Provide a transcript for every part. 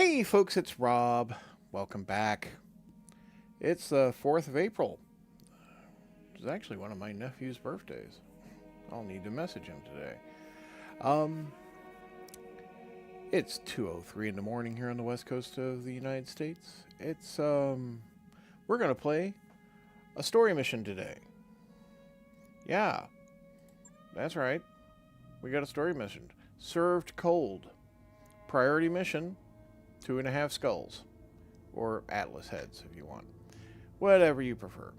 Hey folks, it's Rob. Welcome back. It's the 4th of April, which is actually one of my nephew's birthdays. I'll need to message him today. It's 2:03 in the morning here on the west coast of the United States. We're going to play a story mission today. Yeah, that's right. We got a story mission. Served cold. Priority mission. 2.5 skulls. Or Atlas heads, if you want. Whatever you prefer.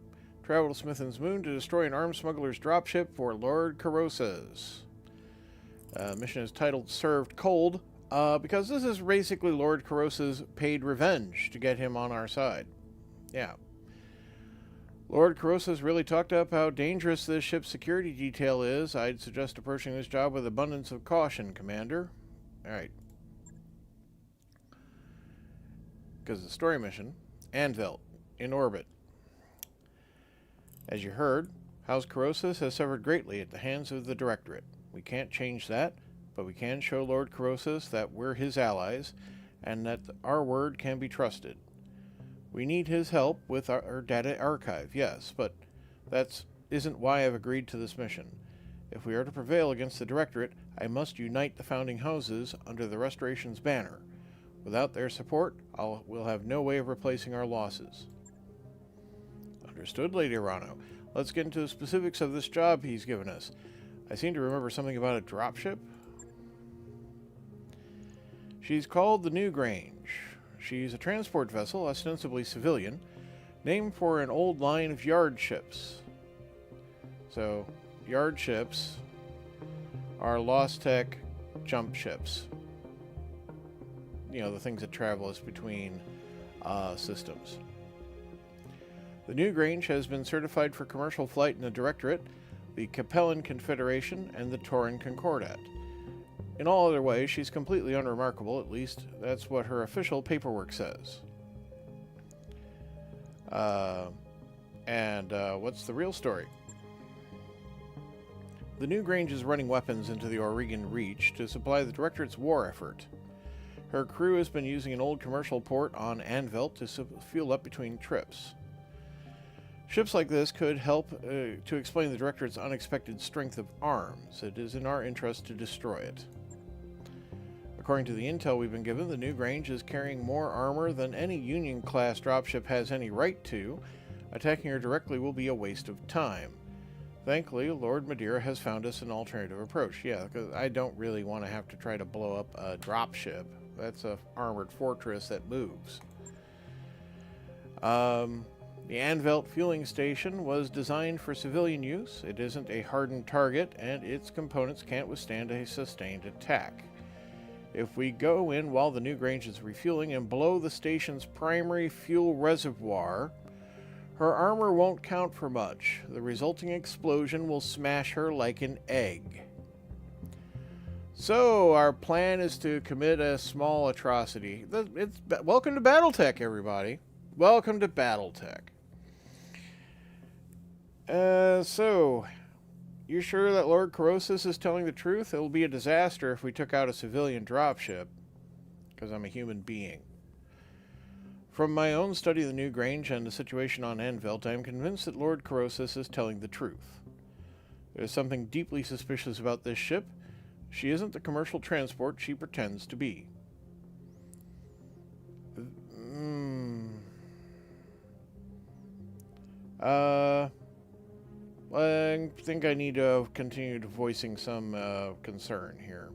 Travel to Smithen's moon to destroy an armed smuggler's dropship for Lord Carossa's. Mission is titled Served Cold, because this is basically Lord Carossa's paid revenge to get him on our side. Yeah. Lord Carossa's really talked up how dangerous this ship's security detail is. I'd suggest approaching this job with abundance of caution, Commander. Alright. Because the story mission, Anvil, in orbit. As you heard, House Carossus has suffered greatly at the hands of the Directorate. We can't change that, but we can show Lord Carossus that we're his allies, and that our word can be trusted. We need his help with our data archive, yes, but that isn't why I've agreed to this mission. If we are to prevail against the Directorate, I must unite the founding houses under the Restoration's banner. Without their support, we'll have no way of replacing our losses. Understood, Lady Arano. Let's get into the specifics of this job he's given us. I seem to remember something about a dropship. She's called the New Grange. She's a transport vessel, ostensibly civilian, named for an old line of yard ships. So, yard ships are Lost Tech jump ships. You know, the things that travel us between systems. The New Grange has been certified for commercial flight in the Directorate, the Capellan Confederation, and the Tauran Concordat. In all other ways, she's completely unremarkable, at least that's what her official paperwork says. What's the real story? The New Grange is running weapons into the Oregon Reach to supply the Directorate's war effort. Her crew has been using an old commercial port on Anvil to fuel up between trips. Ships like this could help to explain the Directorate's unexpected strength of arms. It is in our interest to destroy it. According to the intel we've been given, the New Grange is carrying more armor than any Union-class dropship has any right to. Attacking her directly will be a waste of time. Thankfully, Lord Madeira has found us an alternative approach. Yeah, because I don't really want to have to try to blow up a dropship. That's a armored fortress that moves. The Anvil fueling station was designed for civilian use. It isn't a hardened target, and its components can't withstand a sustained attack. If we go in while the New Grange is refueling and blow the station's primary fuel reservoir, her armor won't count for much. The resulting explosion will smash her like an egg. So, our plan is to commit a small atrocity. Welcome to BattleTech, everybody. Welcome to BattleTech. So, you sure that Lord Carossus is telling the truth? It'll be a disaster if we took out a civilian dropship, because I'm a human being. From my own study of the New Grange and the situation on Anvil, I am convinced that Lord Carossus is telling the truth. There's something deeply suspicious about this ship. She isn't the commercial transport she pretends to be. I think I need to continue voicing some concern here.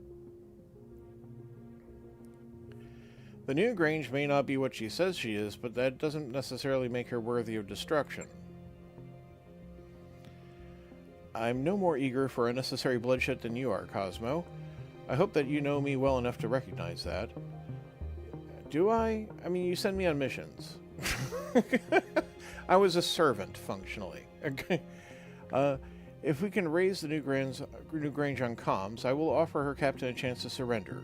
The New Grange may not be what she says she is, but that doesn't necessarily make her worthy of destruction. I'm no more eager for unnecessary bloodshed than you are, Cosmo. I hope that you know me well enough to recognize that. Do I? I mean, you send me on missions. I was a servant, functionally. Okay. If we can raise the New Grange on comms, I will offer her captain a chance to surrender.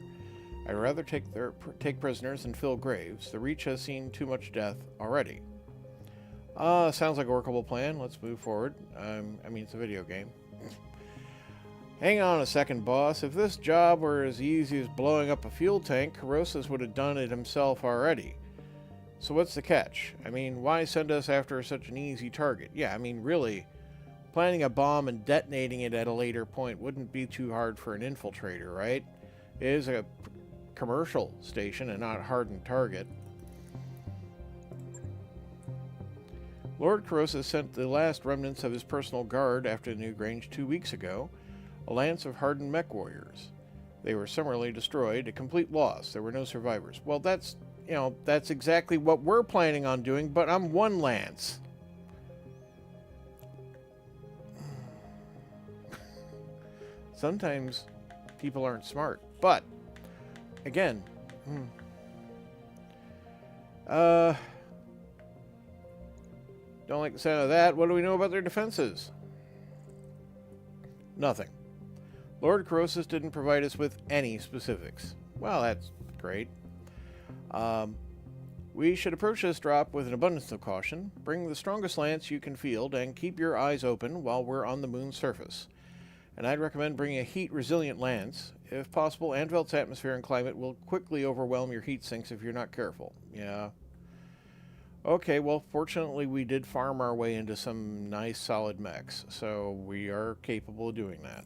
I'd rather take prisoners than fill graves. The Reach has seen too much death already. Sounds like a workable plan. Let's move forward. I mean, it's a video game. Hang on a second, boss. If this job were as easy as blowing up a fuel tank, Corossus would have done it himself already. So what's the catch? I mean, why send us after such an easy target? Yeah, I mean, really, planting a bomb and detonating it at a later point wouldn't be too hard for an infiltrator, right? It is a commercial station and not a hardened target. Lord Corossus sent the last remnants of his personal guard after the Newgrange 2 weeks ago, a lance of hardened mech warriors. They were summarily destroyed, a complete loss. There were no survivors. Well, that's, you know, that's exactly what we're planning on doing, but I'm one lance. Sometimes people aren't smart, but again, don't like the sound of that. What do we know about their defenses? Nothing. Lord Corossus didn't provide us with any specifics. Well, that's great. We should approach this drop with an abundance of caution. Bring the strongest lance you can field and keep your eyes open while we're on the moon's surface. And I'd recommend bringing a heat-resilient lance. If possible, Anvil's atmosphere and climate will quickly overwhelm your heat sinks if you're not careful. Yeah. Okay, well, fortunately we did farm our way into some nice solid mechs, so we are capable of doing that.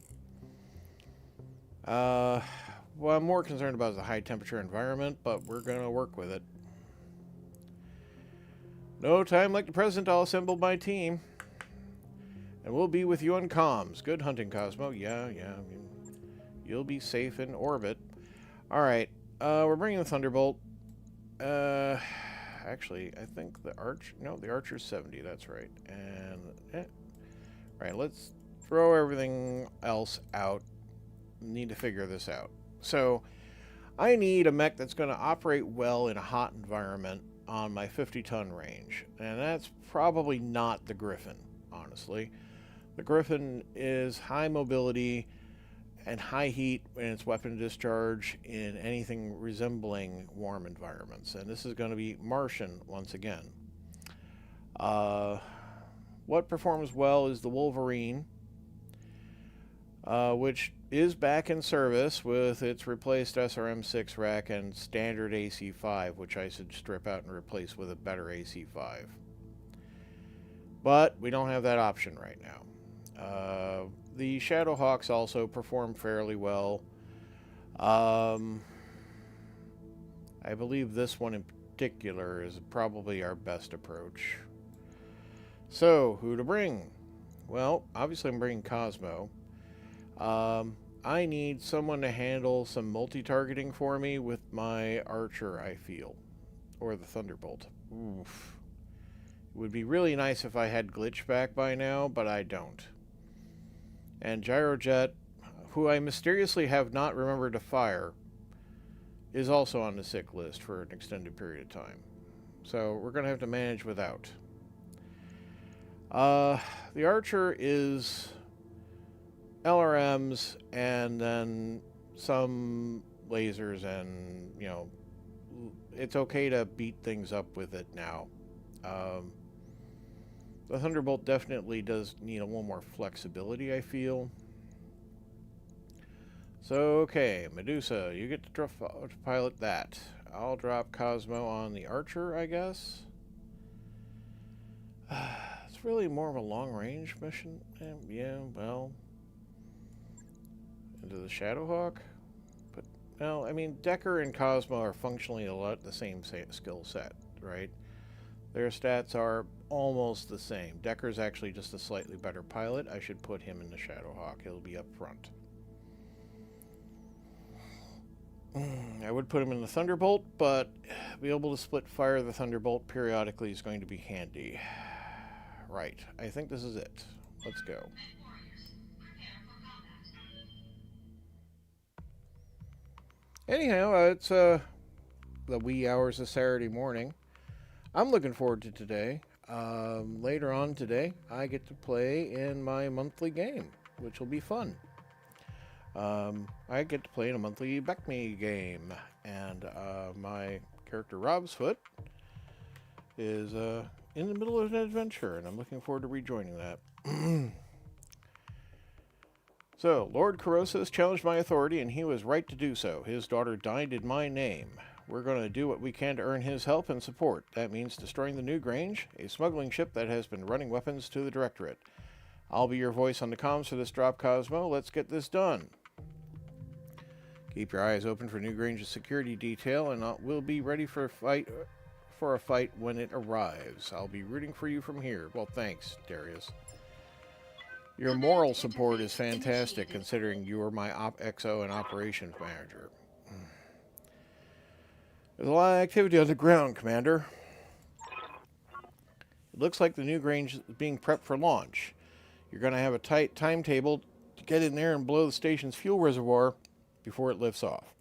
What I'm more concerned about is the high-temperature environment, but we're going to work with it. No time like the present, I'll assemble my team. And we'll be with you on comms. Good hunting, Cosmo. Yeah. You'll be safe in orbit. Alright, we're bringing the Thunderbolt. Actually, I think the the Archer's 70, that's right. And, Alright, let's throw everything else out. Need to figure this out. So, I need a mech that's going to operate well in a hot environment on my 50-ton range. And that's probably not the Griffin, honestly. The Griffin is high mobility and high heat in its weapon discharge in anything resembling warm environments. And this is going to be Martian once again. What performs well is the Wolverine, which is back in service with its replaced SRM-6 rack and standard AC-5, which I should strip out and replace with a better AC-5. But we don't have that option right now. The Shadowhawks also perform fairly well. I believe this one in particular is probably our best approach. So, who to bring? Well, obviously I'm bringing Cosmo. I need someone to handle some multi-targeting for me with my Archer, I feel. Or the Thunderbolt. Oof. It would be really nice if I had Glitch back by now, but I don't. And Gyrojet, who I mysteriously have not remembered to fire, is also on the sick list for an extended period of time. So we're going to have to manage without. The Archer is LRMs and then some lasers, and, you know, it's okay to beat things up with it now. The Thunderbolt definitely does need a little more flexibility, I feel. So, okay, Medusa, you get to pilot that. I'll drop Cosmo on the Archer, I guess. It's really more of a long-range mission. Yeah, well, into the Shadowhawk. But, well, I mean, Decker and Cosmo are functionally a lot the same skill set, right? Their stats are almost the same. Decker's actually just a slightly better pilot. I should put him in the Shadowhawk. He'll be up front. I would put him in the Thunderbolt, but be able to split fire the Thunderbolt periodically is going to be handy. Right. I think this is it. Let's go. Anyhow, it's the wee hours of Saturday morning. I'm looking forward to today. Later on today, I get to play in my monthly game, which will be fun. I get to play in a monthly Beckme game, and my character Robsfoot is in the middle of an adventure, and I'm looking forward to rejoining that. So, Lord Corrosis challenged my authority, and he was right to do so. His daughter died in my name. We're going to do what we can to earn his help and support. That means destroying the New Grange, a smuggling ship that has been running weapons to the Directorate. I'll be your voice on the comms for this drop, Cosmo. Let's get this done. Keep your eyes open for New Grange's security detail, and we'll be ready for a fight when it arrives. I'll be rooting for you from here. Well, thanks, Darius. Your moral support is fantastic, considering you are my XO and operations manager. There's a lot of activity on the ground, Commander. It looks like the New Grange is being prepped for launch. You're going to have a tight timetable to get in there and blow the station's fuel reservoir before it lifts off.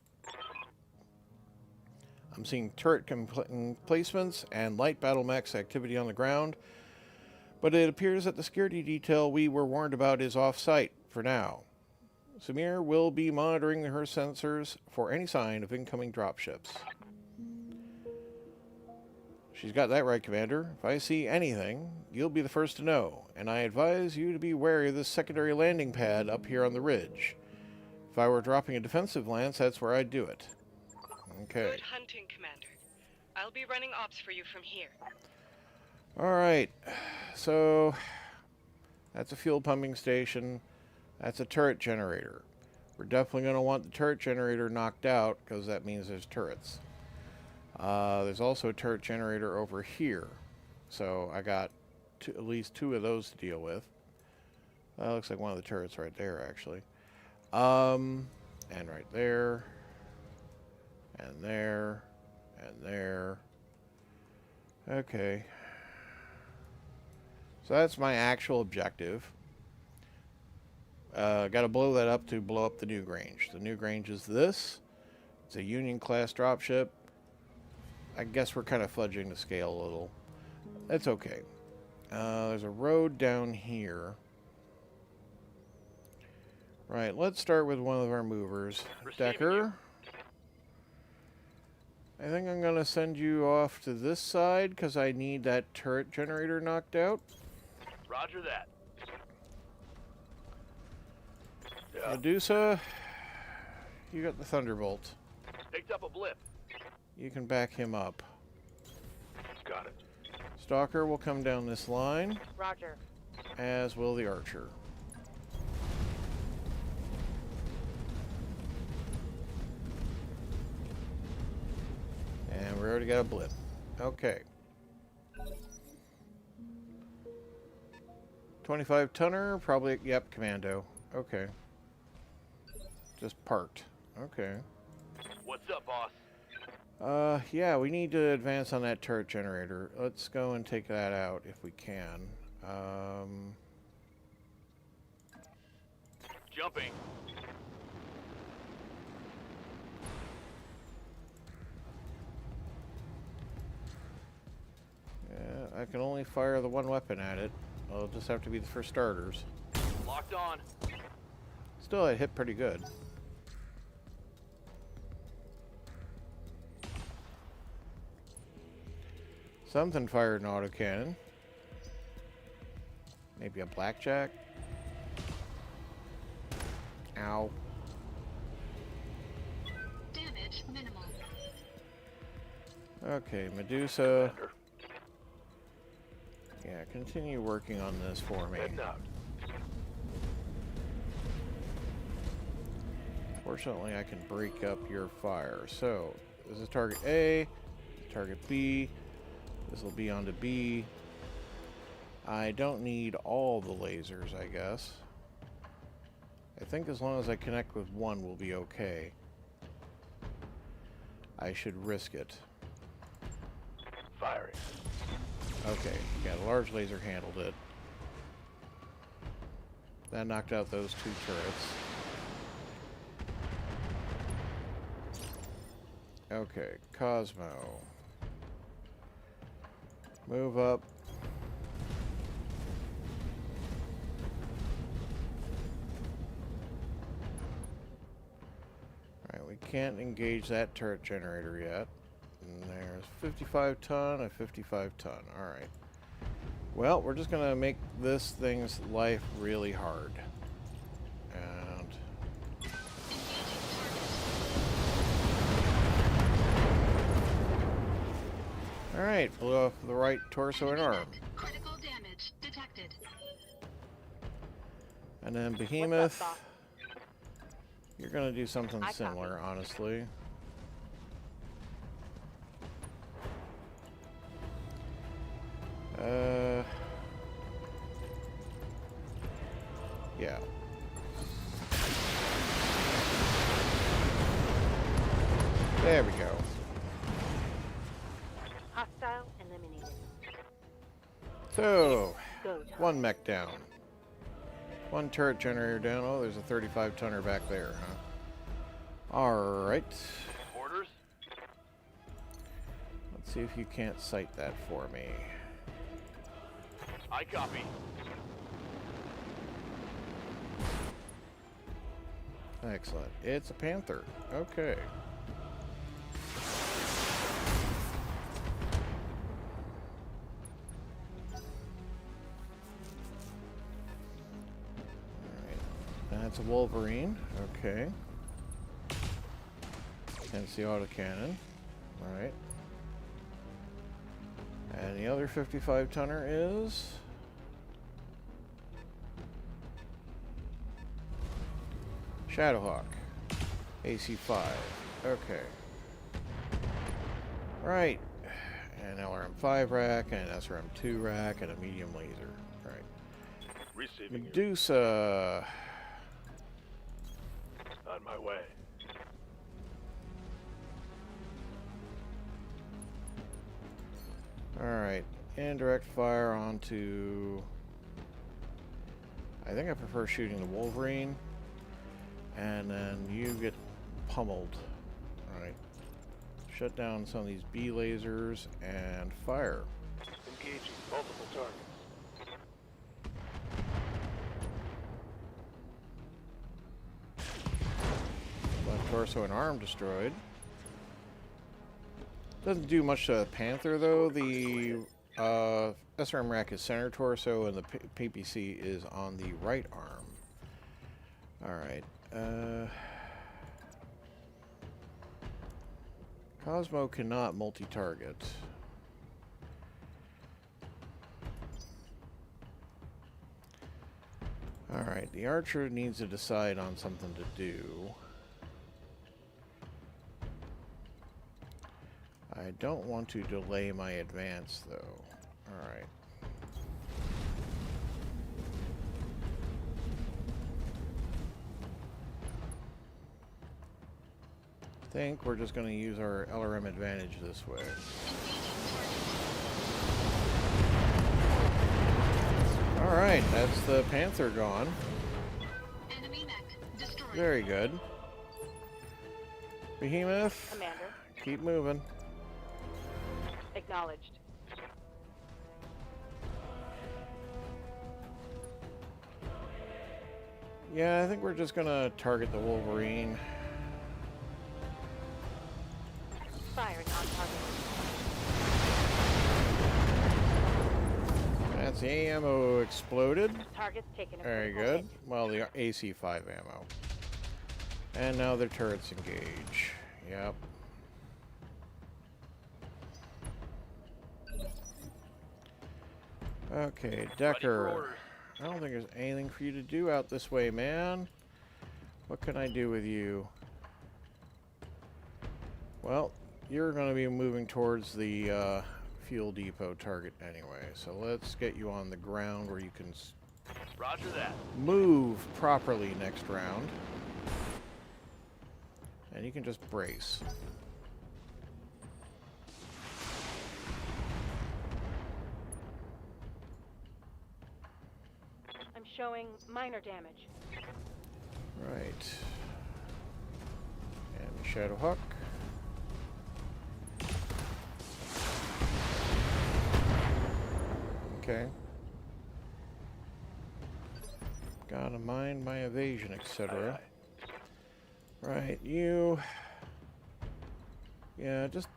I'm seeing turret placements and light battle mechs activity on the ground, but it appears that the security detail we were warned about is off-site for now. Samir will be monitoring her sensors for any sign of incoming dropships. She's got that right, Commander. If I see anything, you'll be the first to know, and I advise you to be wary of this secondary landing pad up here on the ridge. If I were dropping a defensive lance, that's where I'd do it. Okay. Good hunting, Commander. I'll be running ops for you from here. Alright, so that's a fuel pumping station. That's a turret generator. We're definitely going to want the turret generator knocked out, because that means there's turrets. There's also a turret generator over here. So I got at least 2 of those to deal with. That looks like one of the turrets right there, actually. And right there. And there. And there. Okay. So that's my actual objective. Got to blow that up to blow up the New Grange. The New Grange is this. It's a Union-class dropship. I guess we're kind of fudging the scale a little. That's okay. There's a road down here. Right, let's start with one of our movers. Decker. I think I'm going to send you off to this side because I need that turret generator knocked out. Roger that. Yeah. Medusa, you got the Thunderbolt. Picked up a blip. You can back him up. Got it. Stalker will come down this line. Roger. As will the Archer. And we already got a blip. Okay. 25 tonner, probably, yep, commando. Okay. Just parked. Okay. What's up, boss? Yeah, we need to advance on that turret generator. Let's go and take that out if we can. Jumping. Yeah, I can only fire the one weapon at it. It'll just have to be for starters. Locked on. Still, I hit pretty good. Something fired an autocannon. Maybe a blackjack. Ow. Damage minimal. Okay, Medusa. Yeah, continue working on this for me. Heading out. Fortunately, I can break up your fire. So, this is target A, target B. This will be onto B. I don't need all the lasers, I guess. I think as long as I connect with one, we'll be okay. I should risk it. Firing. Okay, yeah, the large laser handled it. That knocked out those 2 turrets. Okay, Cosmo. Move up. Alright, we can't engage that turret generator yet. And there's 55 ton, a 55 ton. Alright. Well, we're just going to make this thing's life really hard. And Alright, blew off the right torso and arm. Critical damage detected. And then What's Behemoth, up, you're gonna do something I similar, honestly. Yeah. There we go. Hostile eliminated. So, Go time. one mech down. One turret generator down. Oh, there's a 35-tonner back there, huh? Alright. Orders? Let's see if you can't sight that for me. I copy. Excellent. It's a Panther. Okay. Alright. That's a Wolverine. Okay. Hence the autocannon. Alright. And the other 55-tonner is... Shadowhawk. AC-5. Okay. Right. An LRM-5 rack, and an SRM-2 rack, and a medium laser. Right. Receiving you. Medusa. On my way. Alright. Indirect fire onto... I think I prefer shooting the Wolverine. And then you get pummeled. Alright. Shut down some of these B lasers and fire. Engaging multiple targets. Left torso and arm destroyed. Doesn't do much to the Panther though. The SRM rack is center torso and the PPC is on the right arm. Alright. Cosmo cannot multi-target. Alright, the Archer needs to decide on something to do. I don't want to delay my advance, though. Alright. I think we're just going to use our LRM advantage this way. Alright, that's the Panther gone. Enemy mech destroyed. Very good. Behemoth, Commander, keep moving. acknowledged. Yeah, I think we're just going to target the Wolverine. Firing on target. That's the ammo exploded. Target's taken a Very critical good. hit. Well, the AC-5 ammo. And now their turrets engage. Yep. Okay, Ready for Decker. orders. I don't think there's anything for you to do out this way, man. What can I do with you? Well, you're going to be moving towards the fuel depot target anyway. So let's get you on the ground where you can Roger that. move properly next round. And you can just brace. I'm showing minor damage. Right. And Shadowhawk. Okay. Gotta mind my evasion, etc. Right, you... Yeah, just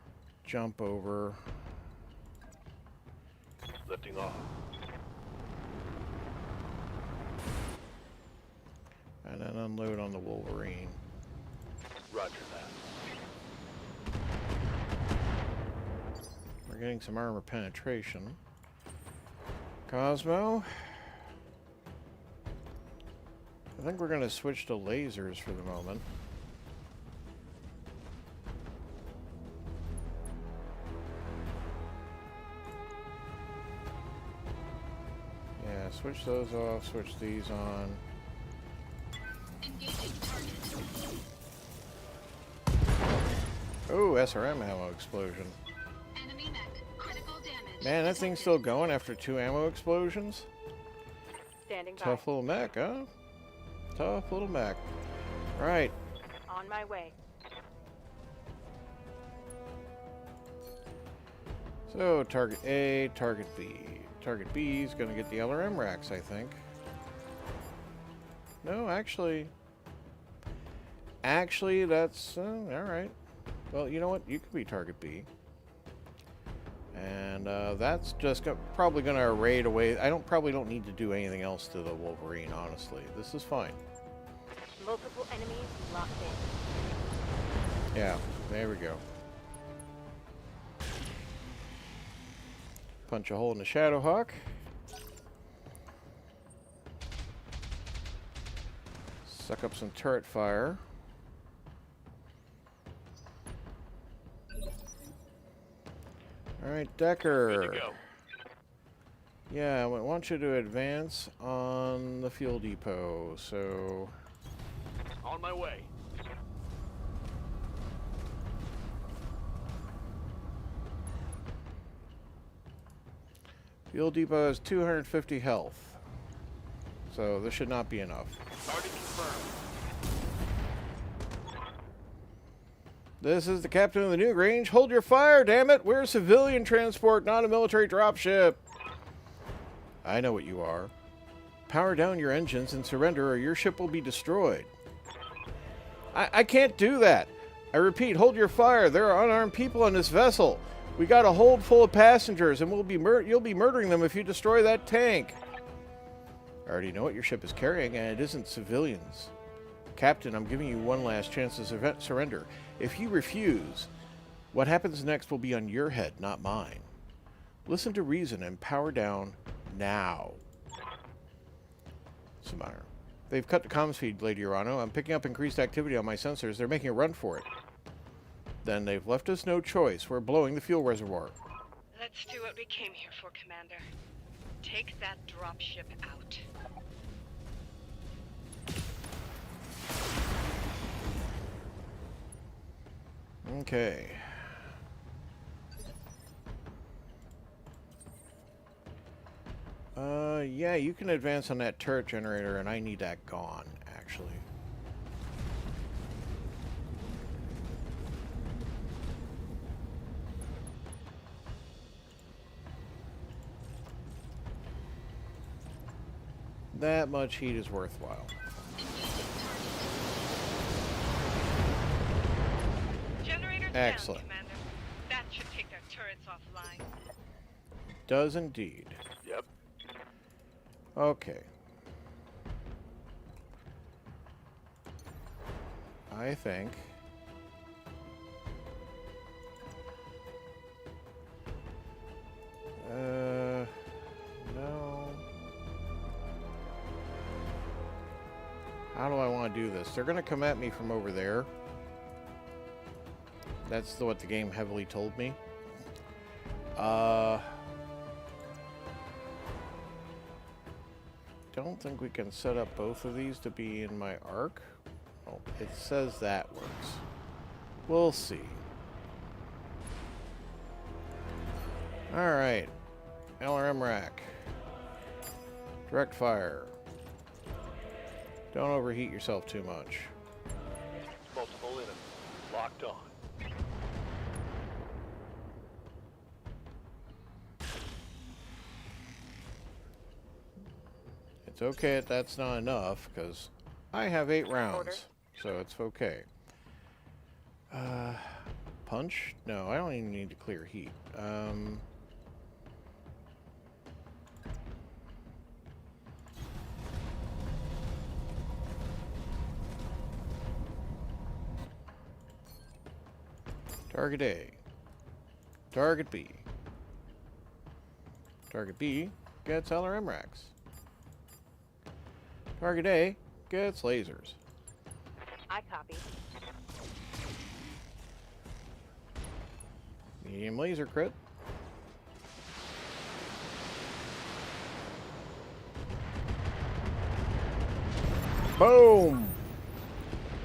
jump over. Lifting off. And then unload on the Wolverine. Roger that. We're We're getting some armor penetration. Cosmo. I think we're going to switch to lasers for the moment. Yeah, switch those off, switch these on. Engaging target. Oh, SRM ammo explosion. Enemy mech. Critical damage. Man, that thing's still going after 2 ammo explosions? Standing by. Tough little mech, huh? Tough little mech. Right. On my way. So, target A, target B. Target B is going to get the LRM racks, I think. No, actually... Actually, that's... alright. Well, you know what? You could be target B. And that's just probably going to raid away. I probably don't need to do anything else to the Wolverine, honestly. This is fine. Multiple enemies locked in. Yeah, there we go. Punch a hole in the Shadowhawk. Suck up some turret fire. Alright, Decker. Good to go. Yeah, I want you to advance on the fuel depot, so... On my way. Fuel depot has 250 health. So this should not be enough. Target confirmed. This is the captain of the Newgrange. Hold your fire, damn it! We're a civilian transport, not a military dropship. I know what you are. Power down your engines and surrender or your ship will be destroyed. I can't do that. I repeat, hold your fire. There are unarmed people on this vessel. We got a hold full of passengers, and you'll be murdering them if you destroy that tank. I already know what your ship is carrying, and it isn't civilians. Captain, I'm giving you one last chance to surrender. If you refuse, what happens next will be on your head, not mine. Listen to reason and power down now. Samire. They've cut the comms feed, Lady Urano. I'm picking up increased activity on my sensors. They're making a run for it. Then they've left us no choice. We're blowing the fuel reservoir. Let's do what we came here for, Commander. Take that dropship out. Okay. Yeah, you can advance on that turret generator, and I need that gone, actually. That much heat is worthwhile. Generators Excellent. down, Commander. That should take their turrets offline. Does indeed. Yep. Okay. I think... no. How do I want to do this? They're going to come at me from over there. That's what the game heavily told me. Don't think we can set up both of these to be in my arc. Oh, it says that works. We'll see. Alright. LRM rack. Direct fire. Don't overheat yourself too much. Multiple enemies. Locked on. It's okay if that's not enough, because I have 8 rounds, Order. so it's okay. Punch? No, I don't even need to clear heat. Target A. Target B. Target B gets LRM racks. Target A gets lasers. I copy. Medium laser crit. Boom!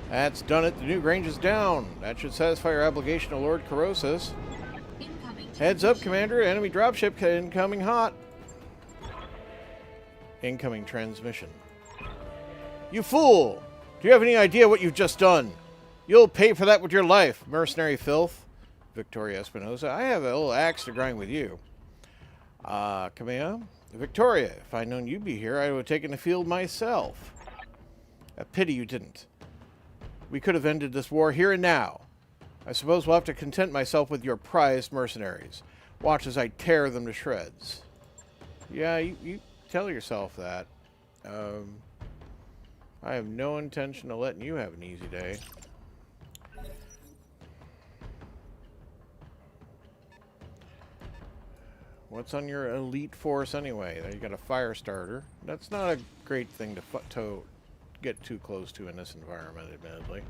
That's done it. The new range is down. That should satisfy your obligation to Lord Corrosis. Incoming Heads up, transmission. Commander. Enemy dropship incoming hot. Incoming transmission. You fool! Do you have any idea what you've just done? You'll pay for that with your life, mercenary filth. Victoria Espinosa. I have a little axe to grind with you. Kamea? Victoria, if I'd known you'd be here, I would have taken the field myself. A pity you didn't. We could have ended this war here and now. I suppose we'll have to content myself with your prized mercenaries. Watch as I tear them to shreds. Yeah, you tell yourself that. I have no intention of letting you have an easy day. What's on your elite force anyway? You got a fire starter. That's not a great thing to get too close to in this environment, admittedly.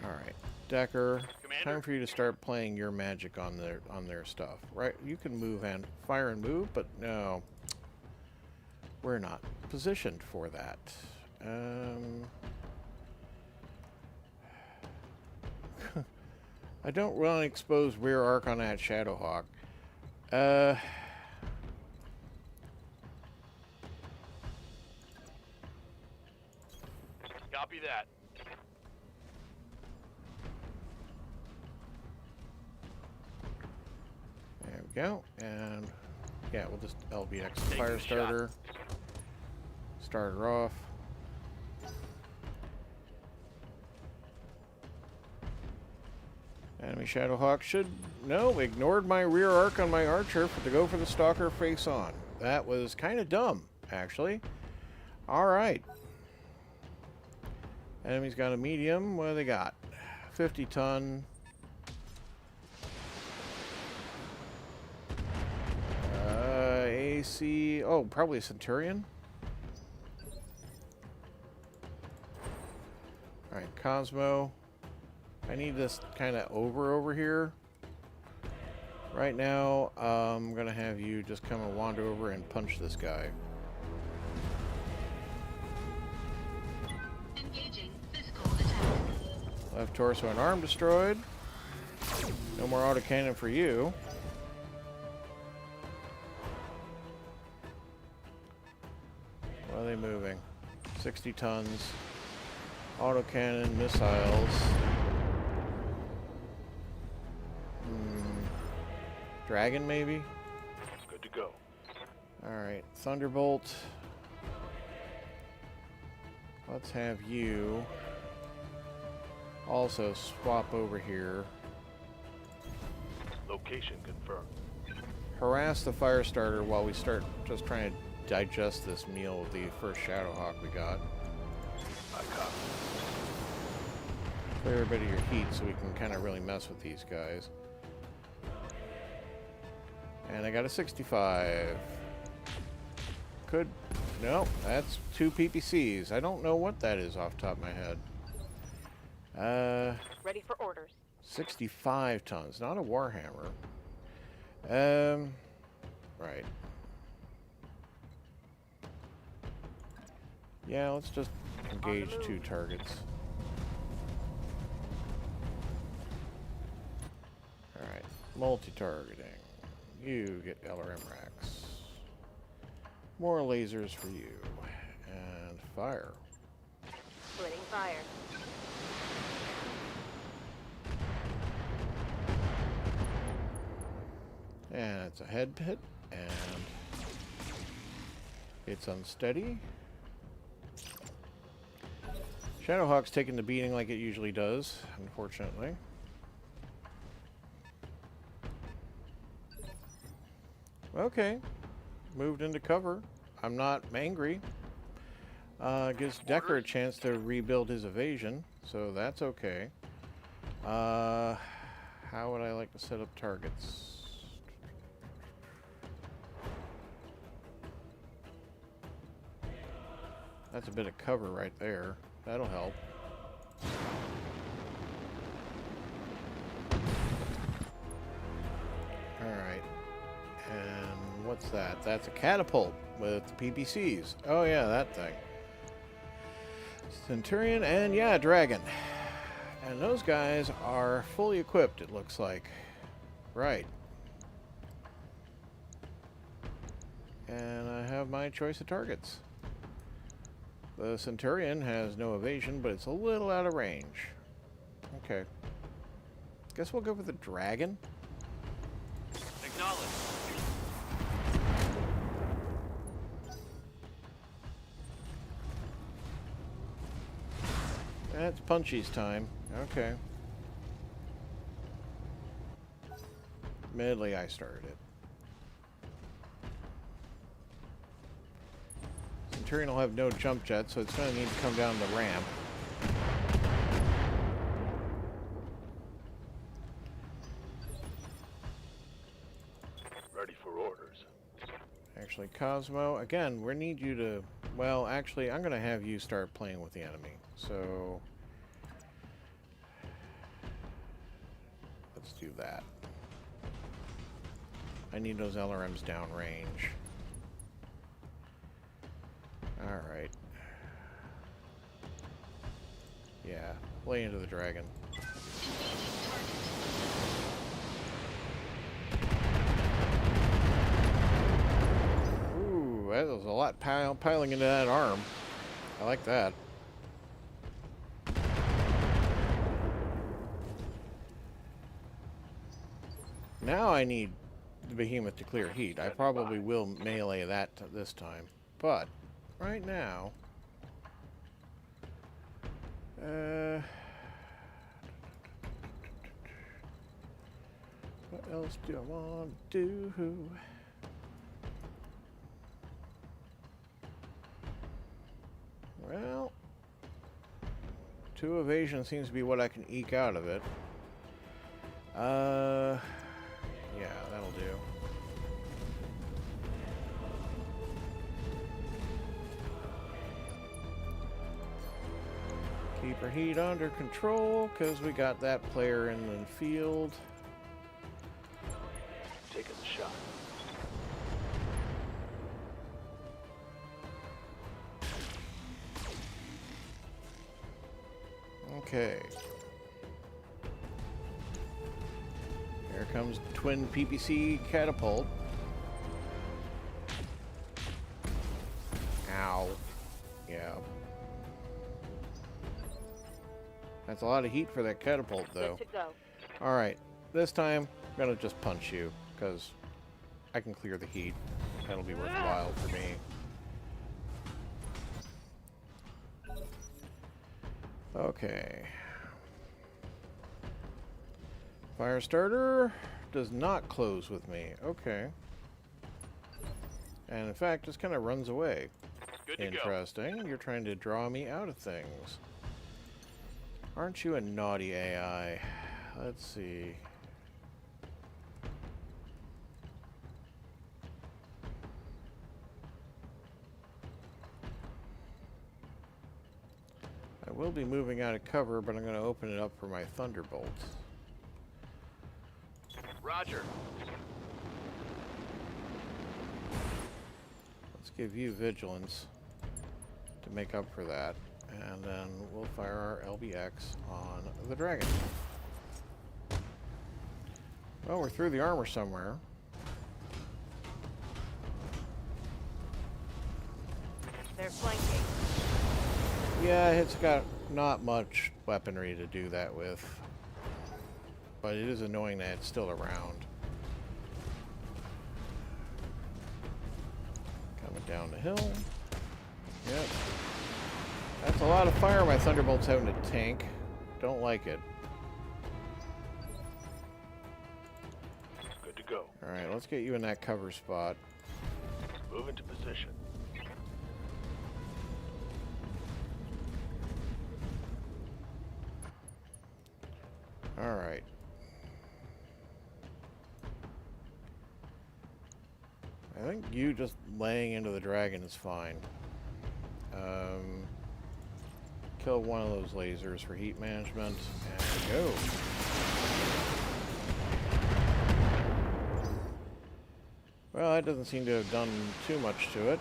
Alright, Decker, Commander? time for you to start playing your magic on their stuff. Right, you can move and fire and move, but no. We're not positioned for that. I don't want to expose rear arc on that Shadowhawk. Copy that. There we go. And yeah, we'll just LBX Take fire a shot. starter. Start her off. Enemy Shadowhawk should... No, ignored my rear arc on my archer to go for the stalker face on. That was kind of dumb, actually. Alright. Enemy's got a medium. What do they got? 50 ton. AC... Oh, probably a Centurion. Alright, Cosmo. I need this kind of over here. Right now, I'm going to have you just come and wander over and punch this guy. Engaging physical attack. Left torso and arm destroyed. No more autocannon for you. What are they moving? 60 tons. Autocannon, missiles. Dragon, maybe? Good to go. Alright, Thunderbolt. Let's have you also swap over here. Location confirmed. Harass the fire starter while we start just trying to digest this meal of the first Shadowhawk we got. I copy. Clear a bit of your heat so we can kind of really mess with these guys. And I got a 65. Could... No, that's 2 PPCs. I don't know what that is off the top of my head. Ready for orders. 65 tons, not a Warhammer. Right. Yeah, let's just engage 2 targets. Alright, multi-targeting. You get LRM racks. More lasers for you. And fire. Splitting fire. And it's a head pit. And it's unsteady. Shadowhawk's taking the beating like it usually does, unfortunately. Okay. Moved into cover. I'm not angry. Gives Decker a chance to rebuild his evasion, so that's okay. How would I like to set up targets? That's a bit of cover right there. That'll help. Alright. And what's that? That's a catapult with the PPCs. Oh yeah, that thing. Centurion and yeah, dragon. And those guys are fully equipped, it looks like. Right. And I have my choice of targets. The Centurion has no evasion, but it's a little out of range. Okay. Guess we'll go with the dragon. Acknowledge. That's Punchy's time. Okay. Admittedly, I started it. Centurion will have no jump jet, so it's going to need to come down the ramp. Ready for orders. Actually, Cosmo, again, we need you to... Well, actually, I'm going to have you start playing with the enemy. So... let's do that. I need those LRMs downrange. Alright. Yeah, play into the dragon. Ooh, that was a lot piling into that arm. I like that. Now I need the behemoth to clear heat. I probably will melee that this time. But, right now... what else do I want to do? Well... 2 evasion seems to be what I can eke out of it. Yeah, that'll do. Keep our heat under control, because we got that player in the field. Taking the shot. Okay. Here comes twin PPC catapult. Ow. Yeah. That's a lot of heat for that catapult, though. Good to go. Alright. This time, I'm gonna just punch you, because I can clear the heat. That'll be worthwhile for me. Okay. Fire starter does not close with me. Okay. And in fact, just kind of runs away. Good to go. Interesting. You're trying to draw me out of things. Aren't you a naughty AI? Let's see. I will be moving out of cover, but I'm going to open it up for my thunderbolts. Roger. Let's give you vigilance to make up for that. And then we'll fire our LBX on the dragon. Well, we're through the armor somewhere. They're flanking. Yeah, it's got not much weaponry to do that with. But it is annoying that it's still around. Coming down the hill. Yep. That's a lot of fire my Thunderbolt's having to tank. Don't like it. Good to go. Alright, let's get you in that cover spot. Move into position. Alright. I think you just laying into the dragon is fine. Kill one of those lasers for heat management, and go. Well, that doesn't seem to have done too much to it.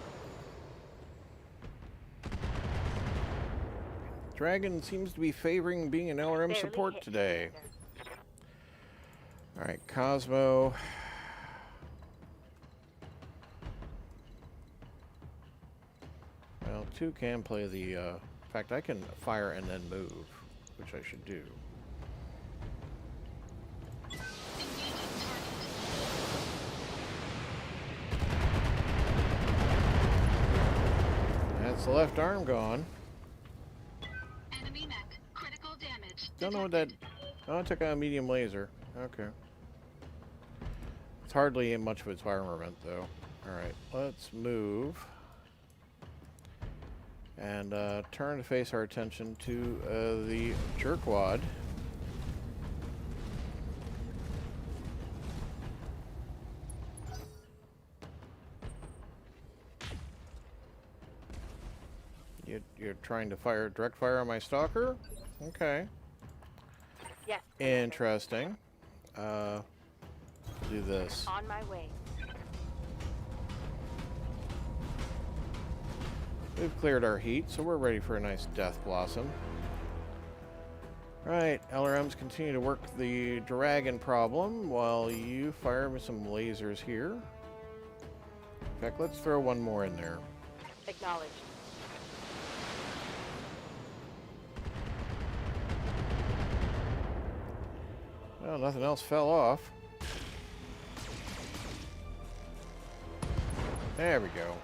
Dragon seems to be favoring being an LRM Barely support hit, today. Commander. Alright, Cosmo. Well, 2 can play the, in fact, I can fire and then move, which I should do. That's the left arm gone. Enemy mech. Critical damage. Don't know what that... Oh, I took out a medium laser. Okay. It's hardly much of its armament, though. Alright, let's move. And turn to face our attention to the jerkwad. You're trying to fire direct fire on my stalker? Okay. Yes. Interesting. Do this. On my way. We've cleared our heat, so we're ready for a nice death blossom. Right, LRMs continue to work the dragon problem while you fire me some lasers here. In fact, let's throw one more in there. Acknowledged. Well, nothing else fell off. There we go.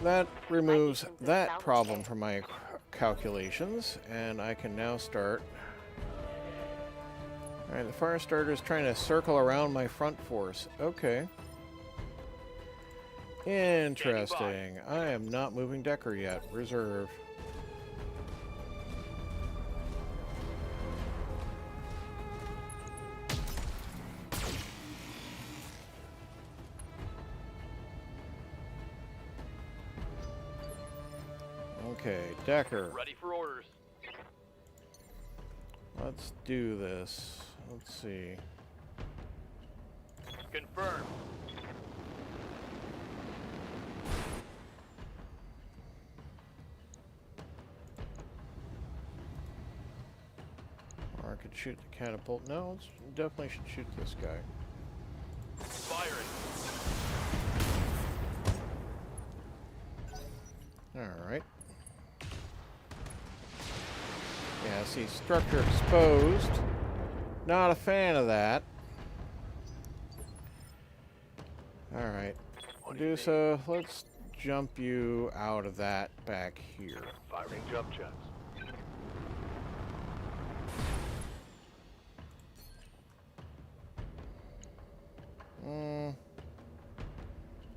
That removes that problem from my calculations, and I can now start. Alright, the fire starter is trying to circle around my front force. Okay. Interesting. I am not moving Decker yet. Reserve. Okay, Decker. Ready for orders. Let's do this. Let's see. Confirmed. Or I could shoot the catapult. No, definitely should shoot this guy. Firing. Alright. Yeah, see, structure exposed. Not a fan of that. Alright. Do so. Let's jump you out of that back here. Firing jump jets.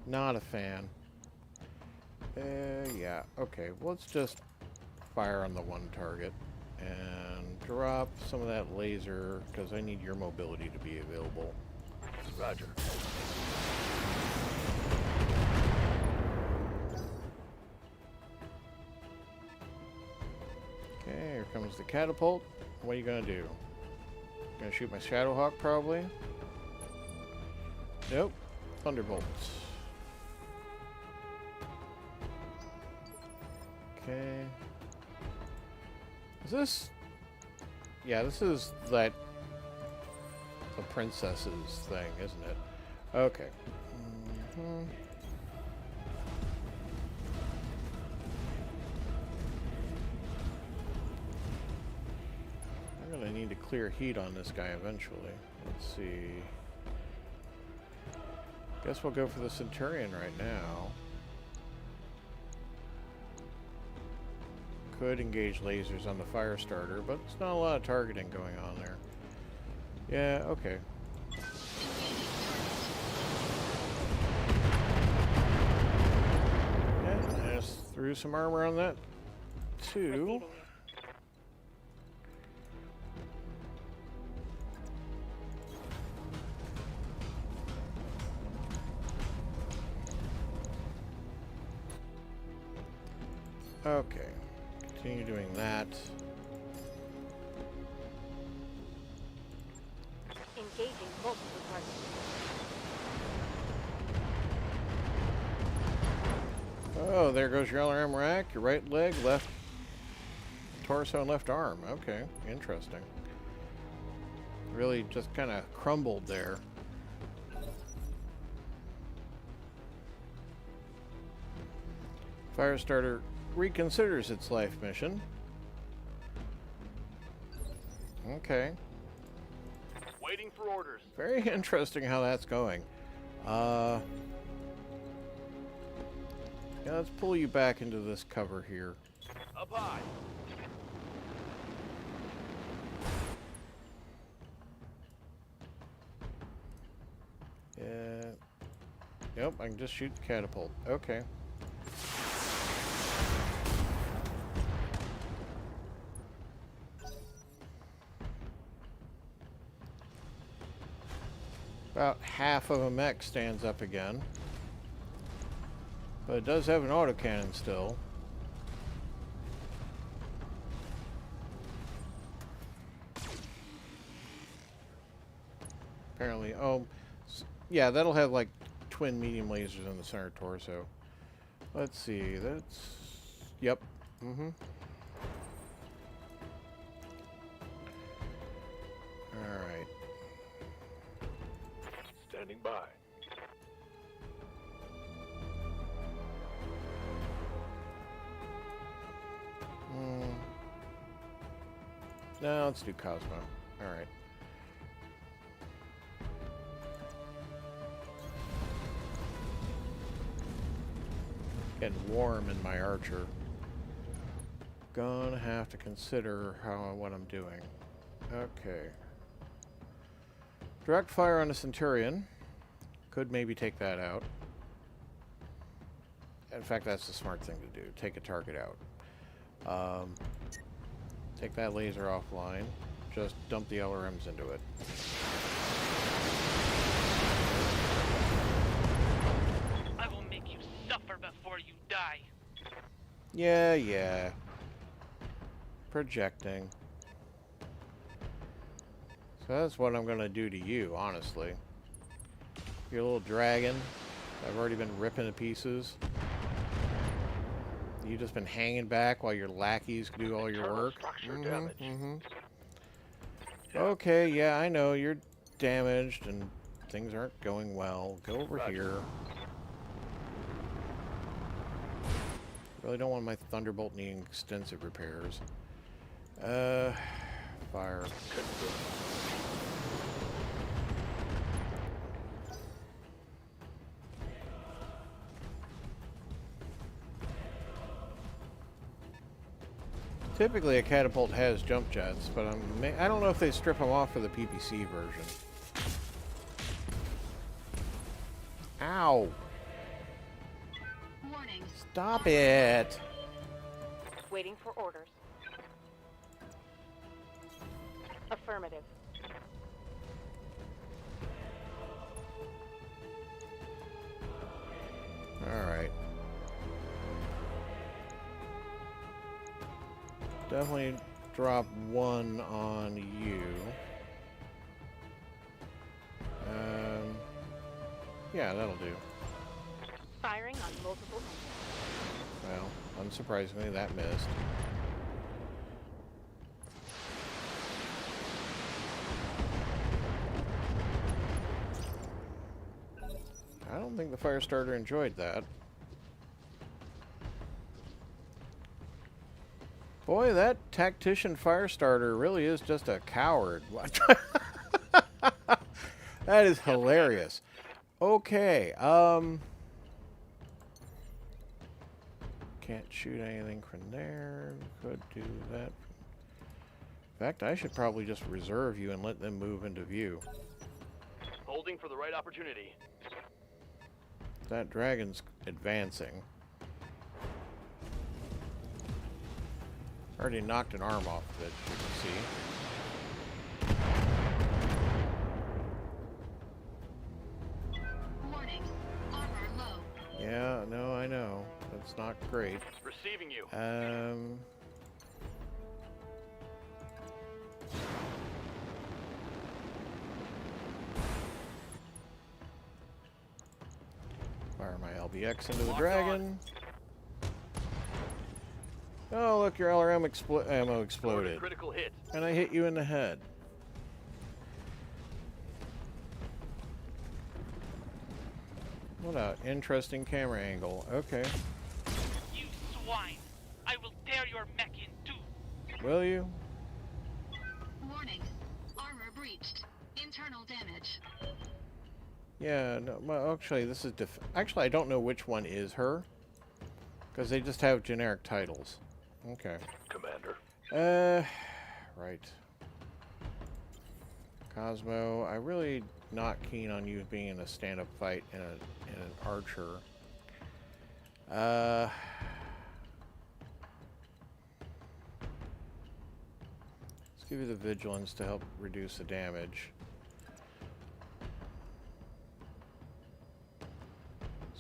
Not a fan. Yeah, okay. Let's just fire on the one target and drop some of that laser because I need your mobility to be available. Roger. Okay, here comes the catapult. What are you gonna do? Gonna shoot my Shadowhawk probably? Nope. Thunderbolts. Okay. Is this... Yeah, this is that... the princess's thing, isn't it? Okay. I'm gonna need to clear heat on this guy eventually. Let's see. Guess we'll go for the Centurion right now. Could engage lasers on the fire starter, but it's not a lot of targeting going on there. Yeah, okay. Yeah, I just threw some armor on that too. Okay. Continue doing that. Engaging multiple targets. Oh, there goes your LRM rack, your right leg, left torso, and left arm. Okay, interesting. Really just kind of crumbled there. Firestarter reconsiders its life mission. Okay. Waiting for orders. Very interesting how that's going. Yeah, let's pull you back into this cover here. Up high. Yeah. Yep, I can just shoot the catapult. Okay. About half of a mech stands up again. But it does have an autocannon still. Apparently, oh, yeah, that'll have like twin medium lasers in the center torso. Let's see, that's, yep, Alright. Standing by. No, let's do Cosmo. Alright. Getting warm in my archer. Gonna have to consider what I'm doing. Okay. Direct fire on a Centurion. Could maybe take that out. In fact, that's the smart thing to do. Take a target out. Take that laser offline. Just dump the LRMs into it. I will make you suffer before you die. Yeah. Projecting. So that's what I'm gonna do to you, honestly. Your little dragon. I've already been ripping to pieces. You've just been hanging back while your lackeys do all your work. Okay, yeah, I know you're damaged and things aren't going well. Go over here. Really don't want my Thunderbolt needing extensive repairs. Fire. Typically, a catapult has jump jets, but I don't know if they strip them off for the PPC version. Ow! Warning. Stop it! Waiting for orders. Affirmative. Alright. Definitely drop one on you. Yeah, that'll do. Firing on multiple. Well, unsurprisingly, that missed. I don't think the Firestarter enjoyed that. Boy, that tactician Firestarter really is just a coward. That is hilarious. Okay, can't shoot anything from there. Could do that. In fact, I should probably just reserve you and let them move into view. Holding for the right opportunity. That dragon's advancing. Already knocked an arm off of it, you can see. Warning. Armor low. Yeah, no, I know. That's not great. Receiving you. Fire my LBX into the Locked dragon. Oh, look, your LRM ammo Scored a exploded. critical hit. And I hit you in the head. What a interesting camera angle. Okay. You swine! I will tear your mech in two. Will you? Warning. Armor breached. Internal damage. Yeah, no, well, actually, this is actually, I don't know which one is her. Because they just have generic titles. Okay. Commander. Right. Cosmo, I really not keen on you being in a stand-up fight in an archer. Let's give you the vigilance to help reduce the damage.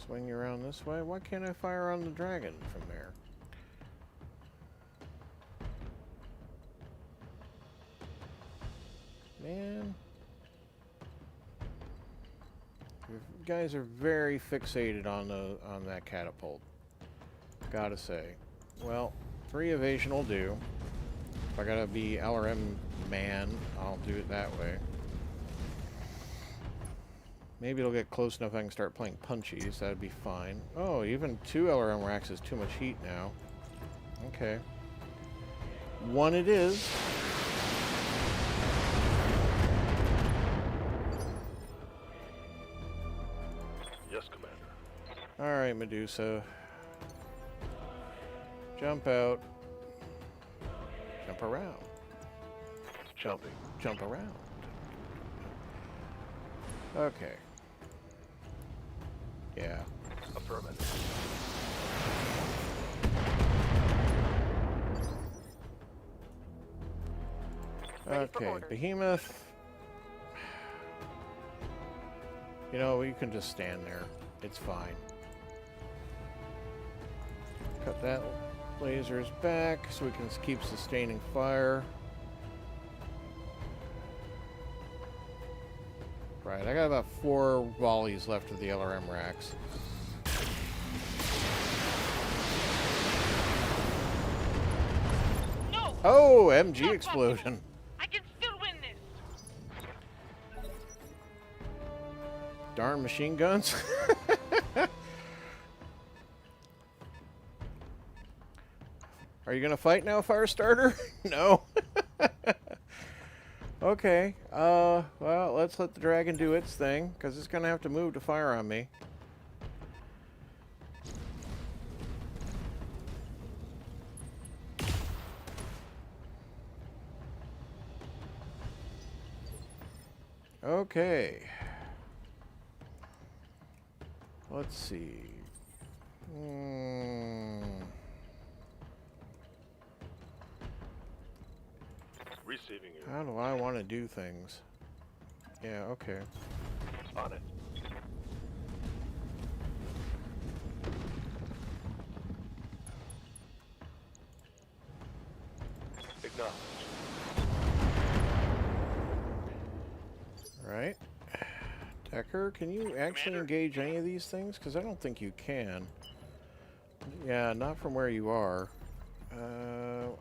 Swing you around this way? Why can't I fire on the dragon from there? Man. You guys are very fixated on that catapult. Gotta say. Well, 3 evasion will do. If I gotta be LRM man, I'll do it that way. Maybe it'll get close enough I can start playing punchies. That'd be fine. Oh, even 2 LRM racks is too much heat now. Okay. 1 it is. Yes, Commander. Alright, Medusa. Jump out. Jump around. Jumping. Jump around. Okay. Yeah. Affirmative. Ready for Okay, orders. Behemoth. You know, you can just stand there. It's fine. Cut that lasers back so we can keep sustaining fire. Right, I got about 4 volleys left of the LRM racks. No! Oh, MG Not explosion. I can still win this. Darn machine guns. Are you gonna fight now, Firestarter? No. Okay. Well, let's let the dragon do its thing, because it's gonna have to move to fire on me. Okay. Let's see. Receiving you. How do I want to do things? Yeah, okay. On it. Acknowledge. Right. Decker, can you actually Commander? engage any of these things? Because I don't think you can. Yeah, not from where you are.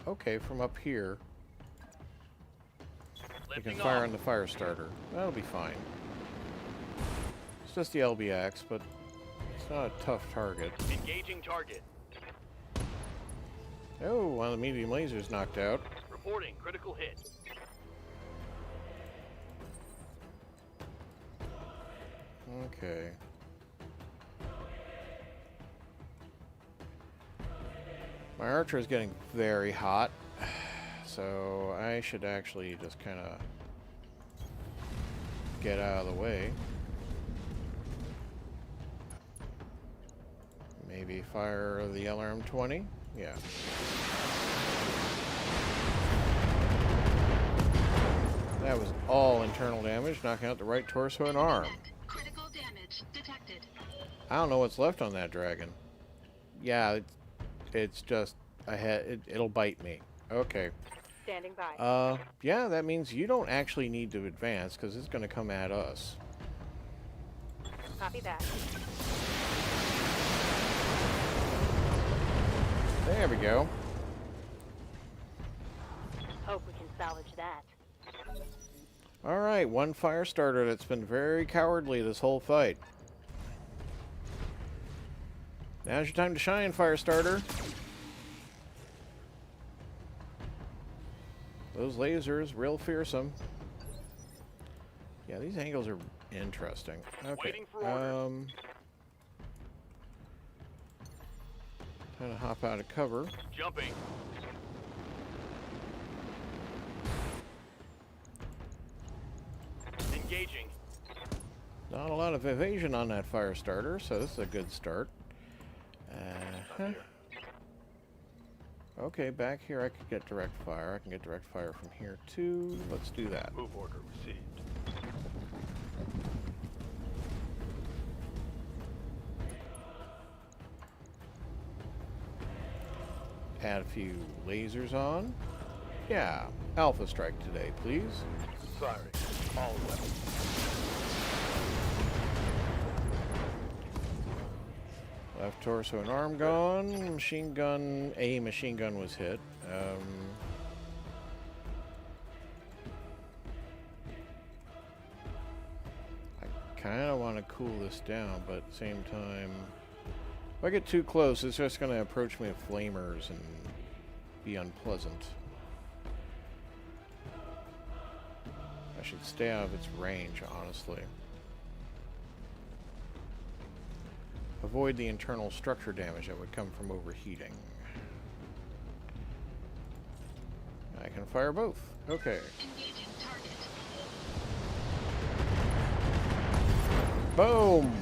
Okay, from up here. You can Lifting fire off. on the fire starter. That'll be fine. It's just the LBX, but it's not a tough target. Engaging target. Oh, one of the medium lasers knocked out. Reporting critical hit. Okay. My archer is getting very hot, so I should actually just kind of get out of the way. Maybe fire the LRM 20? Yeah. That was all internal damage, knocking out the right torso and arm. Critical damage detected. I don't know what's left on that dragon. Yeah, it's just it'll bite me. Okay. Standing by. Yeah, that means you don't actually need to advance because it's going to come at us. Copy that. There we go. Hope we can salvage that. All right, one fire starter that's been very cowardly this whole fight. Now's your time to shine, fire starter. Those lasers, real fearsome. Yeah, these angles are interesting. Okay. Waiting for orders. Time to hop out of cover. Jumping. Engaging. Not a lot of evasion on that fire starter, so this is a good start. Okay, back here I could get direct fire. I can get direct fire from here too. Let's do that. Move order received. Add a few lasers on. Yeah, Alpha Strike today, please. Firing. All weapons. Left torso and arm gone. Machine gun. A machine gun was hit. I kind of want to cool this down, but at the same time, if I get too close, it's just going to approach me with flamers and be unpleasant. I should stay out of its range, honestly. Avoid the internal structure damage that would come from overheating. I can fire both. Okay. Engaging target. Boom!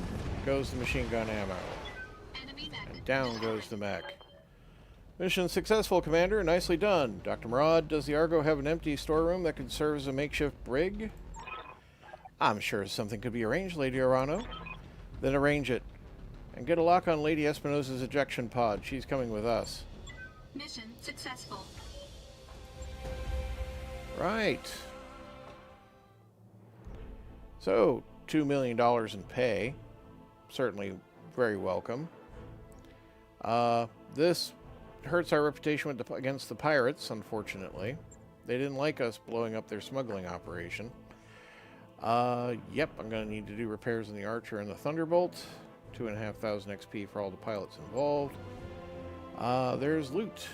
Goes the machine gun ammo. Enemy mech. And down goes the mech. Mission successful, Commander. Nicely done. Dr. Murad, does the Argo have an empty storeroom that could serve as a makeshift brig? I'm sure something could be arranged, Lady Arano. Then arrange it. And get a lock on Lady Espinosa's ejection pod. She's coming with us. Mission successful. Right. So, $2 million in pay. Certainly very welcome. This hurts our reputation against the pirates, unfortunately. They didn't like us blowing up their smuggling operation. Yep, I'm going to need to do repairs in the Archer and the Thunderbolt. 2,500 XP for all the pilots involved. There's loot.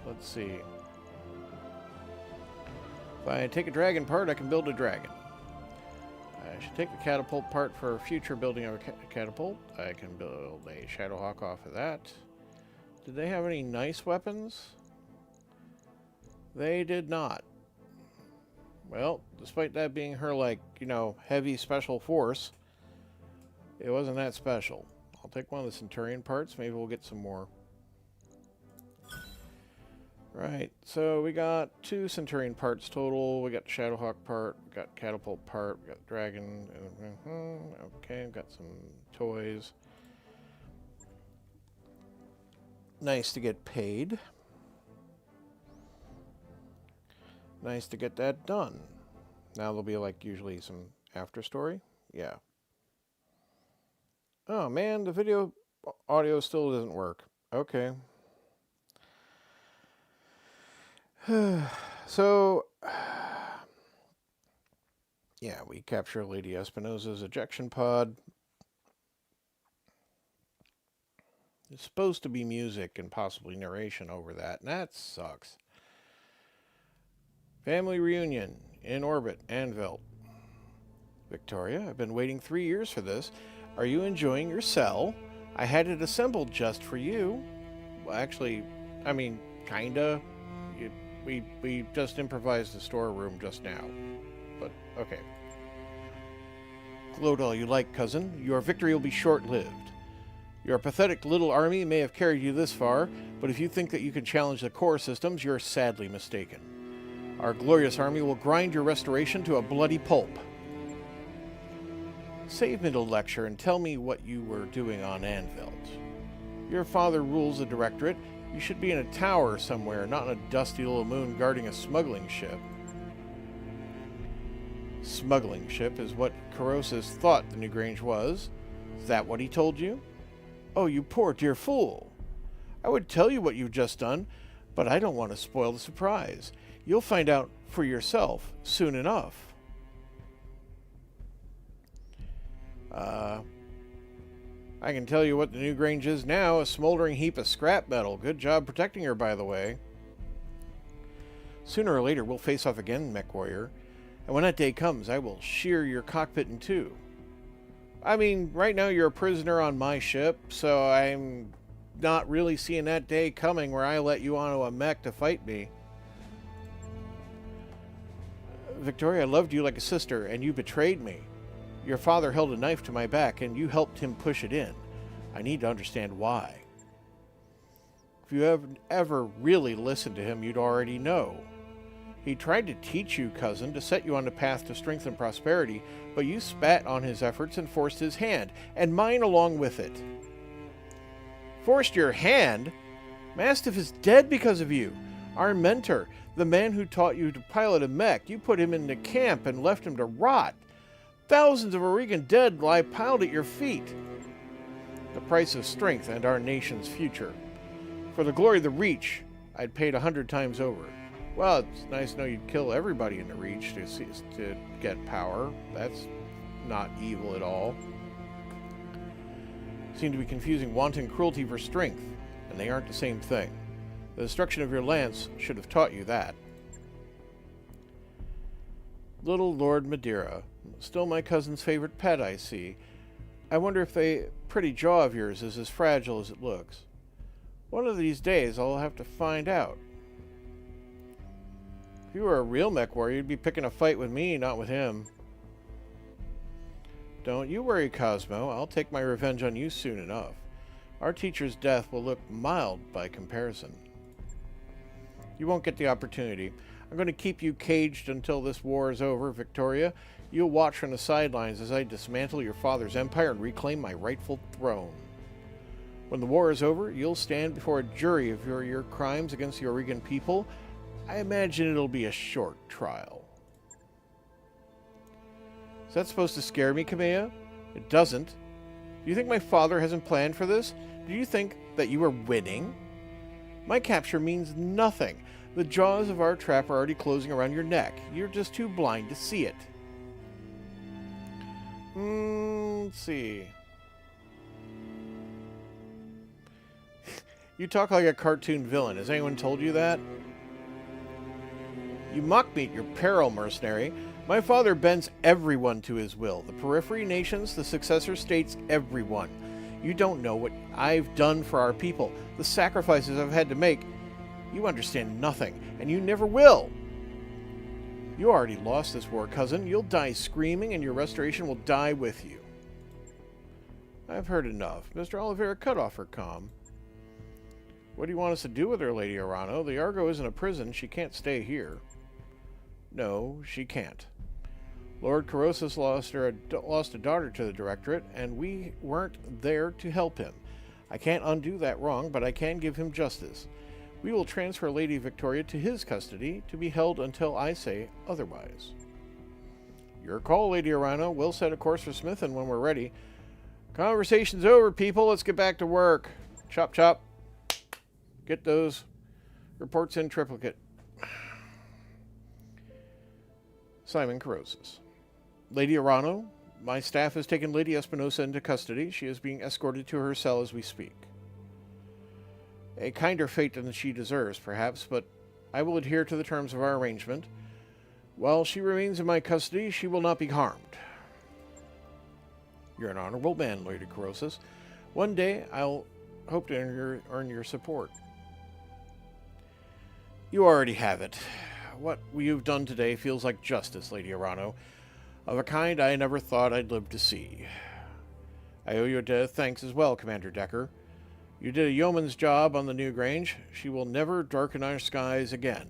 Let's see. If I take a dragon part, I can build a dragon. I should take the catapult part for future building of a catapult. I can build a Shadowhawk off of that. Did they have any nice weapons? They did not. Well, despite that being her, like, you know, heavy special force, it wasn't that special. I'll take one of the Centurion parts. Maybe we'll get some more. Right, so we got 2 Centurion parts total. We got Shadowhawk part, we got Catapult part, we got Dragon. Okay, we've got some toys. Nice to get paid. Nice to get that done. Now there'll be like usually some after story. Yeah. Oh man, the video audio still doesn't work. Okay. So, yeah, we capture Lady Espinosa's ejection pod. It's supposed to be music and possibly narration over that, and that sucks. Family reunion in orbit, Anvil. Victoria, I've been waiting 3 years for this. Are you enjoying your cell? I had it assembled just for you. Well, actually, I mean, kinda. We just improvised the storeroom just now. But, okay. Gloat all you like, cousin. Your victory will be short-lived. Your pathetic little army may have carried you this far, but if you think that you can challenge the core systems, you're sadly mistaken. Our glorious army will grind your restoration to a bloody pulp. Save me the lecture and tell me what you were doing on Anvil. Your father rules the Directorate. You should be in a tower somewhere, not on a dusty little moon guarding a smuggling ship. Smuggling ship is what Corrosis thought the New Grange was. Is that what he told you? Oh, you poor dear fool. I would tell you what you've just done, but I don't want to spoil the surprise. You'll find out for yourself soon enough. I can tell you what the New Grange is now, a smoldering heap of scrap metal. Good job protecting her, by the way. Sooner or later, we'll face off again, Mech Warrior. And when that day comes, I will shear your cockpit in two. I mean, right now you're a prisoner on my ship, so I'm not really seeing that day coming where I let you onto a mech to fight me. Victoria, I loved you like a sister, and you betrayed me. Your father held a knife to my back, and you helped him push it in. I need to understand why. If you have ever really listened to him, you'd already know. He tried to teach you, cousin, to set you on the path to strength and prosperity, but you spat on his efforts and forced his hand, and mine along with it. Forced your hand? Mastiff is dead because of you. Our mentor, the man who taught you to pilot a mech, you put him into camp and left him to rot. Thousands of Oregon dead lie piled at your feet. The price of strength and our nation's future. For the glory of the Reach, I'd paid 100 times over. Well, it's nice to know you'd kill everybody in the Reach to get power. That's not evil at all. Seem to be confusing wanton cruelty for strength, and they aren't the same thing. The destruction of your lance should have taught you that. Little Lord Madeira. Still my cousin's favorite pet, I see. I wonder if the pretty jaw of yours is as fragile as it looks. One of these days I'll have to find out. If you were a real mech warrior, you'd be picking a fight with me, not with him. Don't you worry, Cosmo. I'll take my revenge on you soon enough. Our teacher's death will look mild by comparison. You won't get the opportunity. I'm going to keep you caged until this war is over, Victoria. You'll watch from the sidelines as I dismantle your father's empire and reclaim my rightful throne. When the war is over, you'll stand before a jury of your crimes against the Oregon people. I imagine it'll be a short trial. Is that supposed to scare me, Kamea? It doesn't. Do you think my father hasn't planned for this? Do you think that you are winning? My capture means nothing. The jaws of our trap are already closing around your neck. You're just too blind to see it. Let's see. You talk like a cartoon villain. Has anyone told you that? You mock me at your peril, mercenary. My father bends everyone to his will. The periphery nations, the successor states, everyone. You don't know what I've done for our people, the sacrifices I've had to make. You understand nothing, and you never will. You already lost this war, cousin. You'll die screaming, and your restoration will die with you. I've heard enough. Mr. Oliveira cut off her comm. What do you want us to do with her, Lady Arano? The Argo isn't a prison. She can't stay here. No, she can't. Lord Corrosis lost a daughter to the Directorate, and we weren't there to help him. I can't undo that wrong, but I can give him justice. We will transfer Lady Victoria to his custody, to be held until I say otherwise. Your call, Lady Arano. We'll set a course for Smithin when we're ready. Conversation's over, people. Let's get back to work. Chop, chop. Get those reports in triplicate. Simon Corrosis. Lady Arano, my staff has taken Lady Espinosa into custody. She is being escorted to her cell as we speak. A kinder fate than she deserves, perhaps, but I will adhere to the terms of our arrangement. While she remains in my custody, she will not be harmed. You're an honorable man, Lady Corrosis. One day, I'll hope to earn your support. You already have it. What you've done today feels like justice, Lady Arano, of a kind I never thought I'd live to see. I owe you a debt of thanks as well, Commander Decker. You did a yeoman's job on the New Grange. She will never darken our skies again.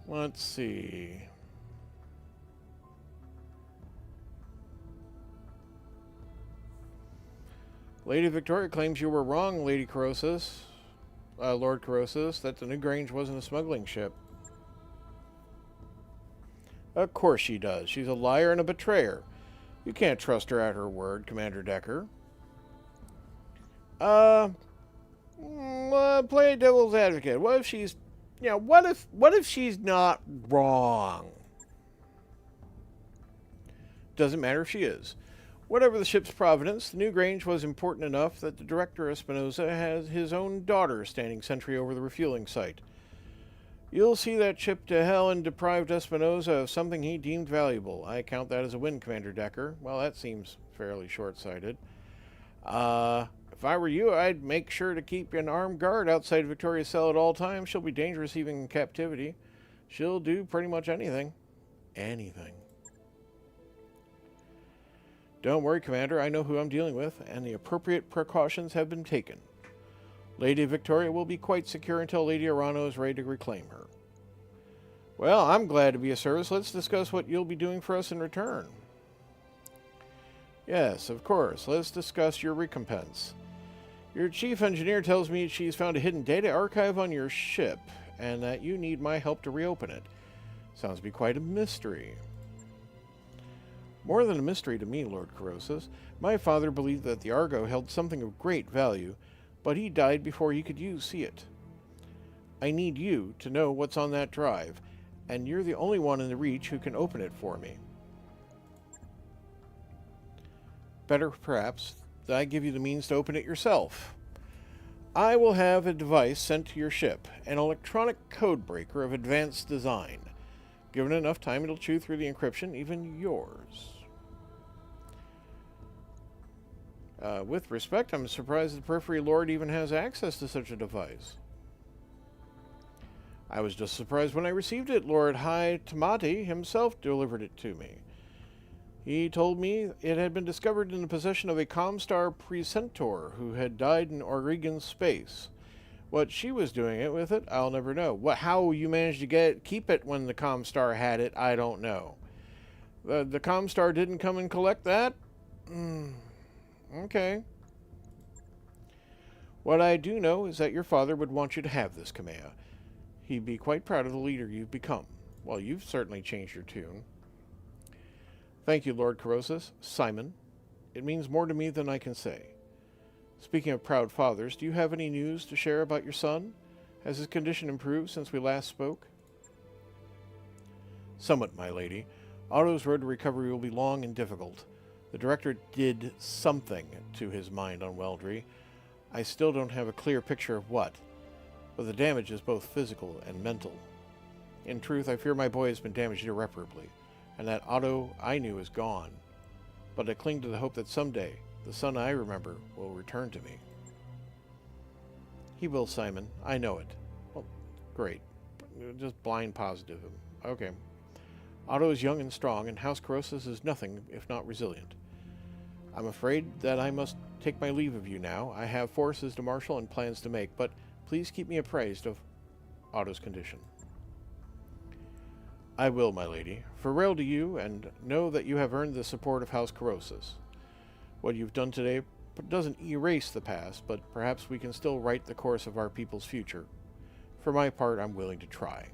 Let's see. Lady Victoria claims you were wrong, Lady Corrosis, Lord Corrosis, that the New Grange wasn't a smuggling ship. Of course she does. She's a liar and a betrayer. You can't trust her at her word, Commander Decker. Play devil's advocate. What if she's, what if she's not wrong? Doesn't matter if she is. Whatever the ship's provenance, the New Grange was important enough that the director Espinosa has his own daughter standing sentry over the refueling site. You'll see that ship to hell and deprived Espinosa of something he deemed valuable. I count that as a win, Commander Decker. Well, that seems fairly short-sighted. If I were you, I'd make sure to keep an armed guard outside Victoria's cell at all times. She'll be dangerous even in captivity. She'll do pretty much anything. Anything. Don't worry, Commander. I know who I'm dealing with, and the appropriate precautions have been taken. Lady Victoria will be quite secure until Lady Arano is ready to reclaim her. Well, I'm glad to be of service. Let's discuss what you'll be doing for us in return. Yes, of course. Let's discuss your recompense. Your chief engineer tells me she's found a hidden data archive on your ship, and that you need my help to reopen it. Sounds to be quite a mystery. More than a mystery to me, Lord Corrosis. My father believed that the Argo held something of great value, but he died before he could see it. I need you to know what's on that drive, and you're the only one in the Reach who can open it for me. Better, perhaps, that I give you the means to open it yourself. I will have a device sent to your ship, an electronic code breaker of advanced design. Given enough time, it'll chew through the encryption, even yours. With respect, I'm surprised the Periphery Lord even has access to such a device. I was just surprised when I received it. Lord High Tamati himself delivered it to me. He told me it had been discovered in the possession of a Comstar precentor who had died in Oregon space. What she was doing it with it, I'll never know. How you managed to keep it when the Comstar had it, I don't know. The Comstar didn't come and collect that? Okay. What I do know is that your father would want you to have this, Kamea. He'd be quite proud of the leader you've become. Well, you've certainly changed your tune. Thank you, Lord Corrosis. Simon, it means more to me than I can say. Speaking of proud fathers, do you have any news to share about your son? Has his condition improved since we last spoke? Somewhat, my lady. Otto's road to recovery will be long and difficult. The director did something to his mind on Weldry. I still don't have a clear picture of what, but the damage is both physical and mental. In truth, I fear my boy has been damaged irreparably, and that Otto I knew is gone. But I cling to the hope that someday the son I remember will return to me. He will, Simon. I know it. Well, great. Just blind positive him. Okay. Otto is young and strong, and House Corrosis is nothing if not resilient. I'm afraid that I must take my leave of you now. I have forces to marshal and plans to make, but please keep me apprised of Otto's condition. I will, my lady. Farewell to you, and know that you have earned the support of House Corrosis. What you've done today doesn't erase the past, but perhaps we can still write the course of our people's future. For my part, I'm willing to try.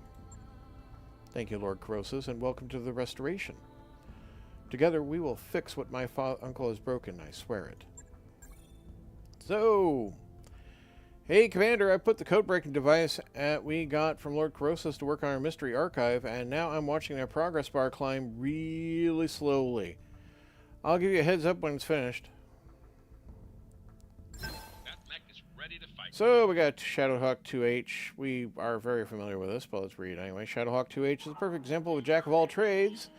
Thank you, Lord Corrosis, and welcome to the Restoration. Together, we will fix what my uncle has broken, I swear it. So, hey, Commander, I put the code-breaking device we got from Lord Corrosis to work on our mystery archive, and now I'm watching that progress bar climb really slowly. I'll give you a heads up when it's finished. That mech is ready to fight. So we got Shadowhawk 2H. We are very familiar with this, but let's read it anyway. Shadowhawk 2H is a perfect example of a jack of all trades.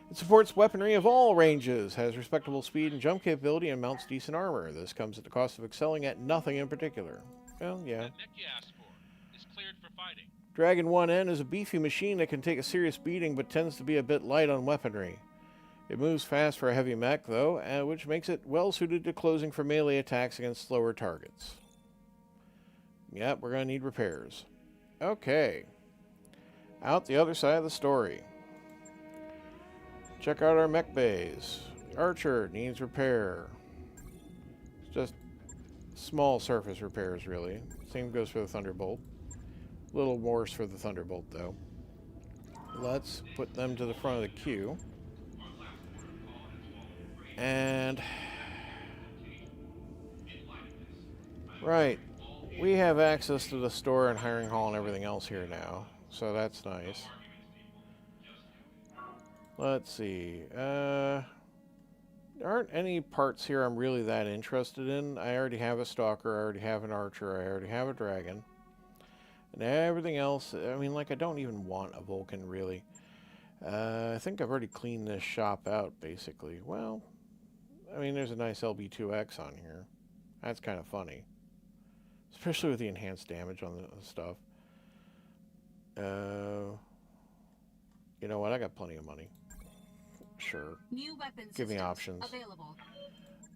It supports weaponry of all ranges, has respectable speed and jump capability, and mounts decent armor. This comes at the cost of excelling at nothing in particular. Well, yeah. That mech you asked for is cleared for fighting. Dragon 1N is a beefy machine that can take a serious beating, but tends to be a bit light on weaponry. It moves fast for a heavy mech, though, which makes it well-suited to closing for melee attacks against slower targets. Yep, we're going to need repairs. Okay. Out the other side of the story. Check out our mech bays. Archer needs repair. It's just small surface repairs, really. Same goes for the Thunderbolt. A little worse for the Thunderbolt, though. Let's put them to the front of the queue. And... right. We have access to the store and hiring hall and everything else here now. So that's nice. Let's see. There aren't any parts here I'm really that interested in. I already have a Stalker, I already have an Archer, I already have a Dragon. And everything else, I mean, like, I don't even want a Vulcan, really. I think I've already cleaned this shop out, basically. Well, I mean, there's a nice LB2X on here. That's kind of funny. Especially with the enhanced damage on the stuff. You know what? I got plenty of money. Sure. New weapon Give me systems options. available.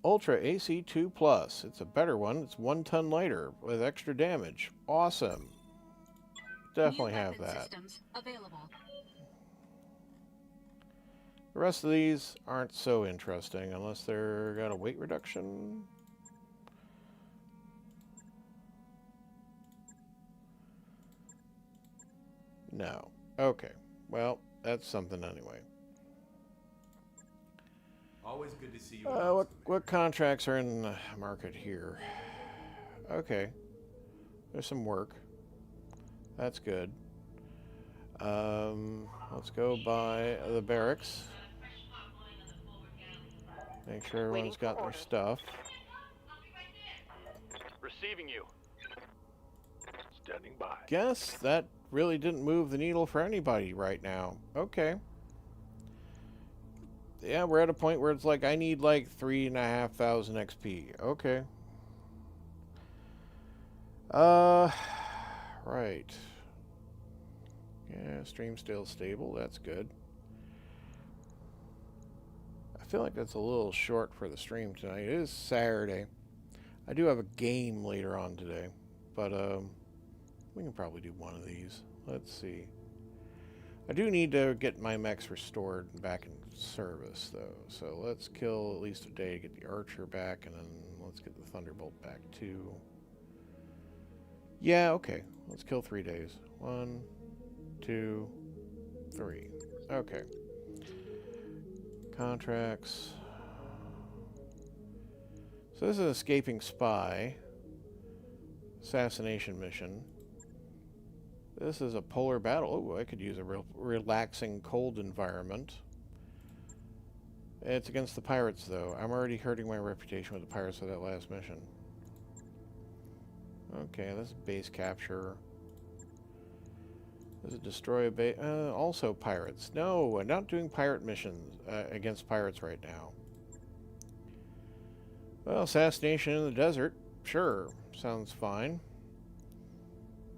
Ultra AC2 Plus. It's a better one. It's 1 ton lighter with extra damage. Awesome. Definitely New have weapon that. systems available. The rest of these aren't so interesting unless they're got a weight reduction. No. Okay. Well, that's something anyway. Always good to see you. What contracts are in the market here? Okay. There's some work. That's good. Let's go by the barracks. Make sure everyone's got their stuff. Receiving you. Standing by. Guess that really didn't move the needle for anybody right now. Okay. Yeah, we're at a point where it's like, I need like 3,500 XP. Okay. Right. Yeah, stream still stable. That's good. I feel like that's a little short for the stream tonight. It is Saturday. I do have a game later on today, but we can probably do one of these. Let's see. I do need to get my mechs restored and back in service, though. So let's kill at least a day to get the Archer back, and then let's get the Thunderbolt back, too. Yeah, okay. Let's kill 3 days. 1, 2, 3. Okay. Contracts. So this is Escaping Spy. Assassination mission. This is a polar battle. Oh, I could use a real relaxing cold environment. It's against the pirates, though. I'm already hurting my reputation with the pirates for that last mission. Okay, this is base capture. Does it destroy a base? Also pirates. No, I'm not doing pirate missions against pirates right now. Well, assassination in the desert. Sure, sounds fine.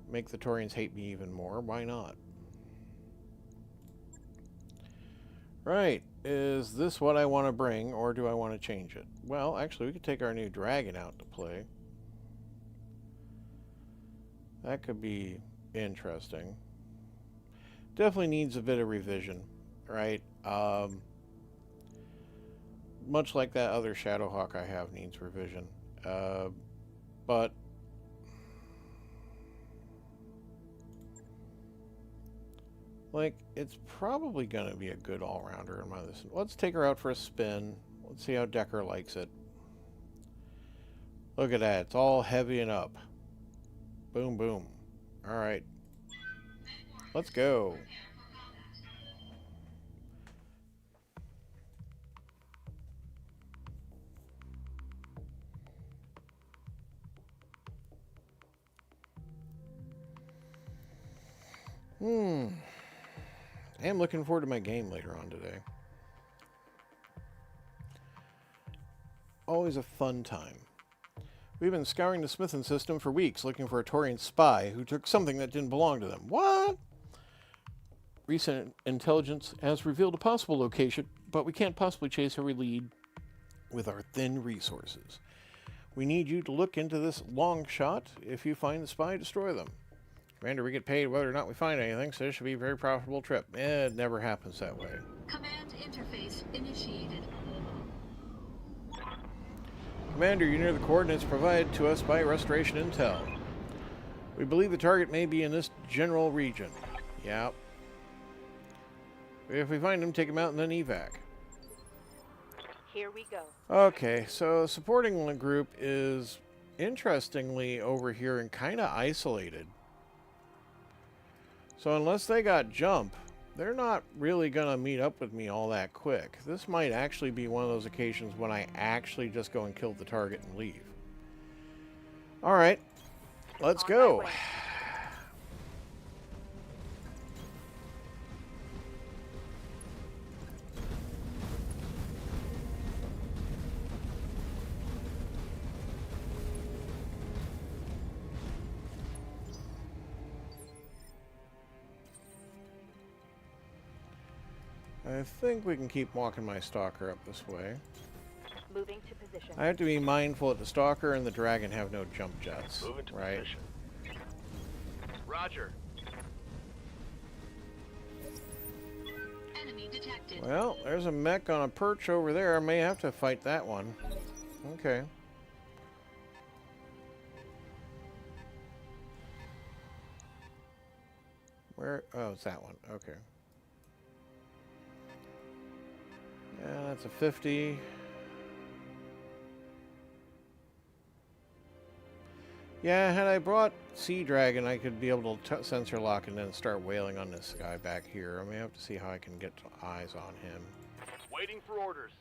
Make the Taurians hate me even more. Why not? Right. Is this what I want to bring, or do I want to change it? Well, actually, we could take our new dragon out to play. That could be interesting. Definitely needs a bit of revision, right? Much like that other Shadowhawk I have needs revision. But like, it's probably going to be a good all-rounder in my list. Let's take her out for a spin. Let's see how Decker likes it. Look at that. It's all heavy and up. Boom, boom. All right. Let's go. I am looking forward to my game later on today. Always a fun time. We've been scouring the Smithin system for weeks looking for a Taurian spy who took something that didn't belong to them. What? Recent intelligence has revealed a possible location, but we can't possibly chase every lead with our thin resources. We need you to look into this long shot. If you find the spy, destroy them. Commander, we get paid whether or not we find anything, so this should be a very profitable trip. It never happens that way. Command interface initiated. Commander, you're near the coordinates provided to us by Restoration Intel. We believe the target may be in this general region. Yep. If we find him, take him out and then evac. Here we go. Okay, so supporting the group is interestingly over here and kind of isolated. So unless they got jump, they're not really going to meet up with me all that quick. This might actually be one of those occasions when I actually just go and kill the target and leave. Alright, let's On my go. way. I think we can keep walking my stalker up this way. Moving to position. I have to be mindful that the stalker and the dragon have no jump jets, Moving to right? position. Roger. Enemy detected. Well, there's a mech on a perch over there. I may have to fight that one. Okay. Where? Oh, it's that one. Okay. Yeah, that's a 50. Yeah, had I brought Sea Dragon, I could be able to sensor lock and then start wailing on this guy back here. I may have to see how I can get eyes on him. Waiting for orders.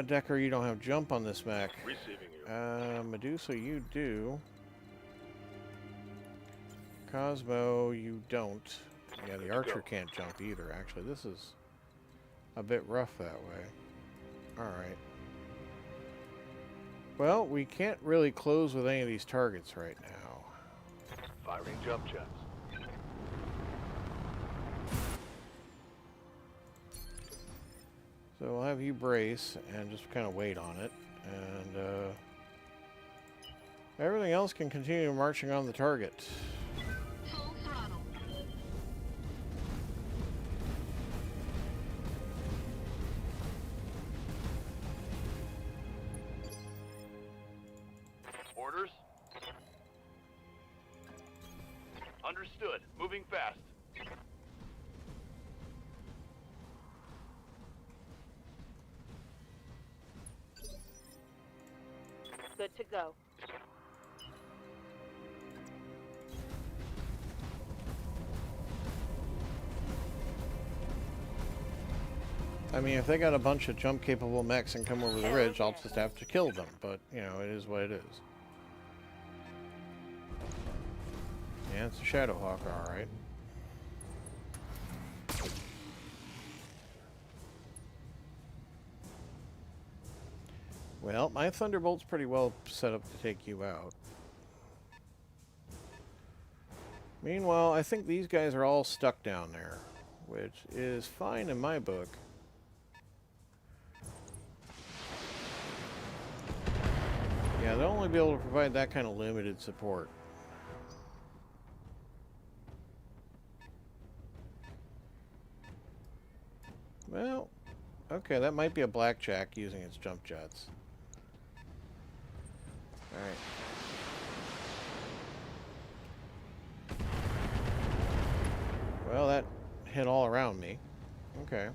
Decker, you don't have jump on this mech. Receiving you. Medusa, you do. Cosmo, you don't. Yeah, the archer can't jump either, actually. This is a bit rough that way. Alright. Well, we can't really close with any of these targets right now. Firing jump jets. So we'll have you brace and just kind of wait on it. And everything else can continue marching on the target. Full throttle. Orders. Understood. Moving fast. Good to go. I mean, if they got a bunch of jump-capable mechs and come over the ridge, I'll just have to kill them. But, you know, it is what it is. Yeah, it's a Shadowhawk, alright. Well, my Thunderbolt's pretty well set up to take you out. Meanwhile, I think these guys are all stuck down there, which is fine in my book. Yeah, they'll only be able to provide that kind of limited support. Well, okay, that might be a blackjack using its jump jets. Alright. Well, that hit all around me. Okay.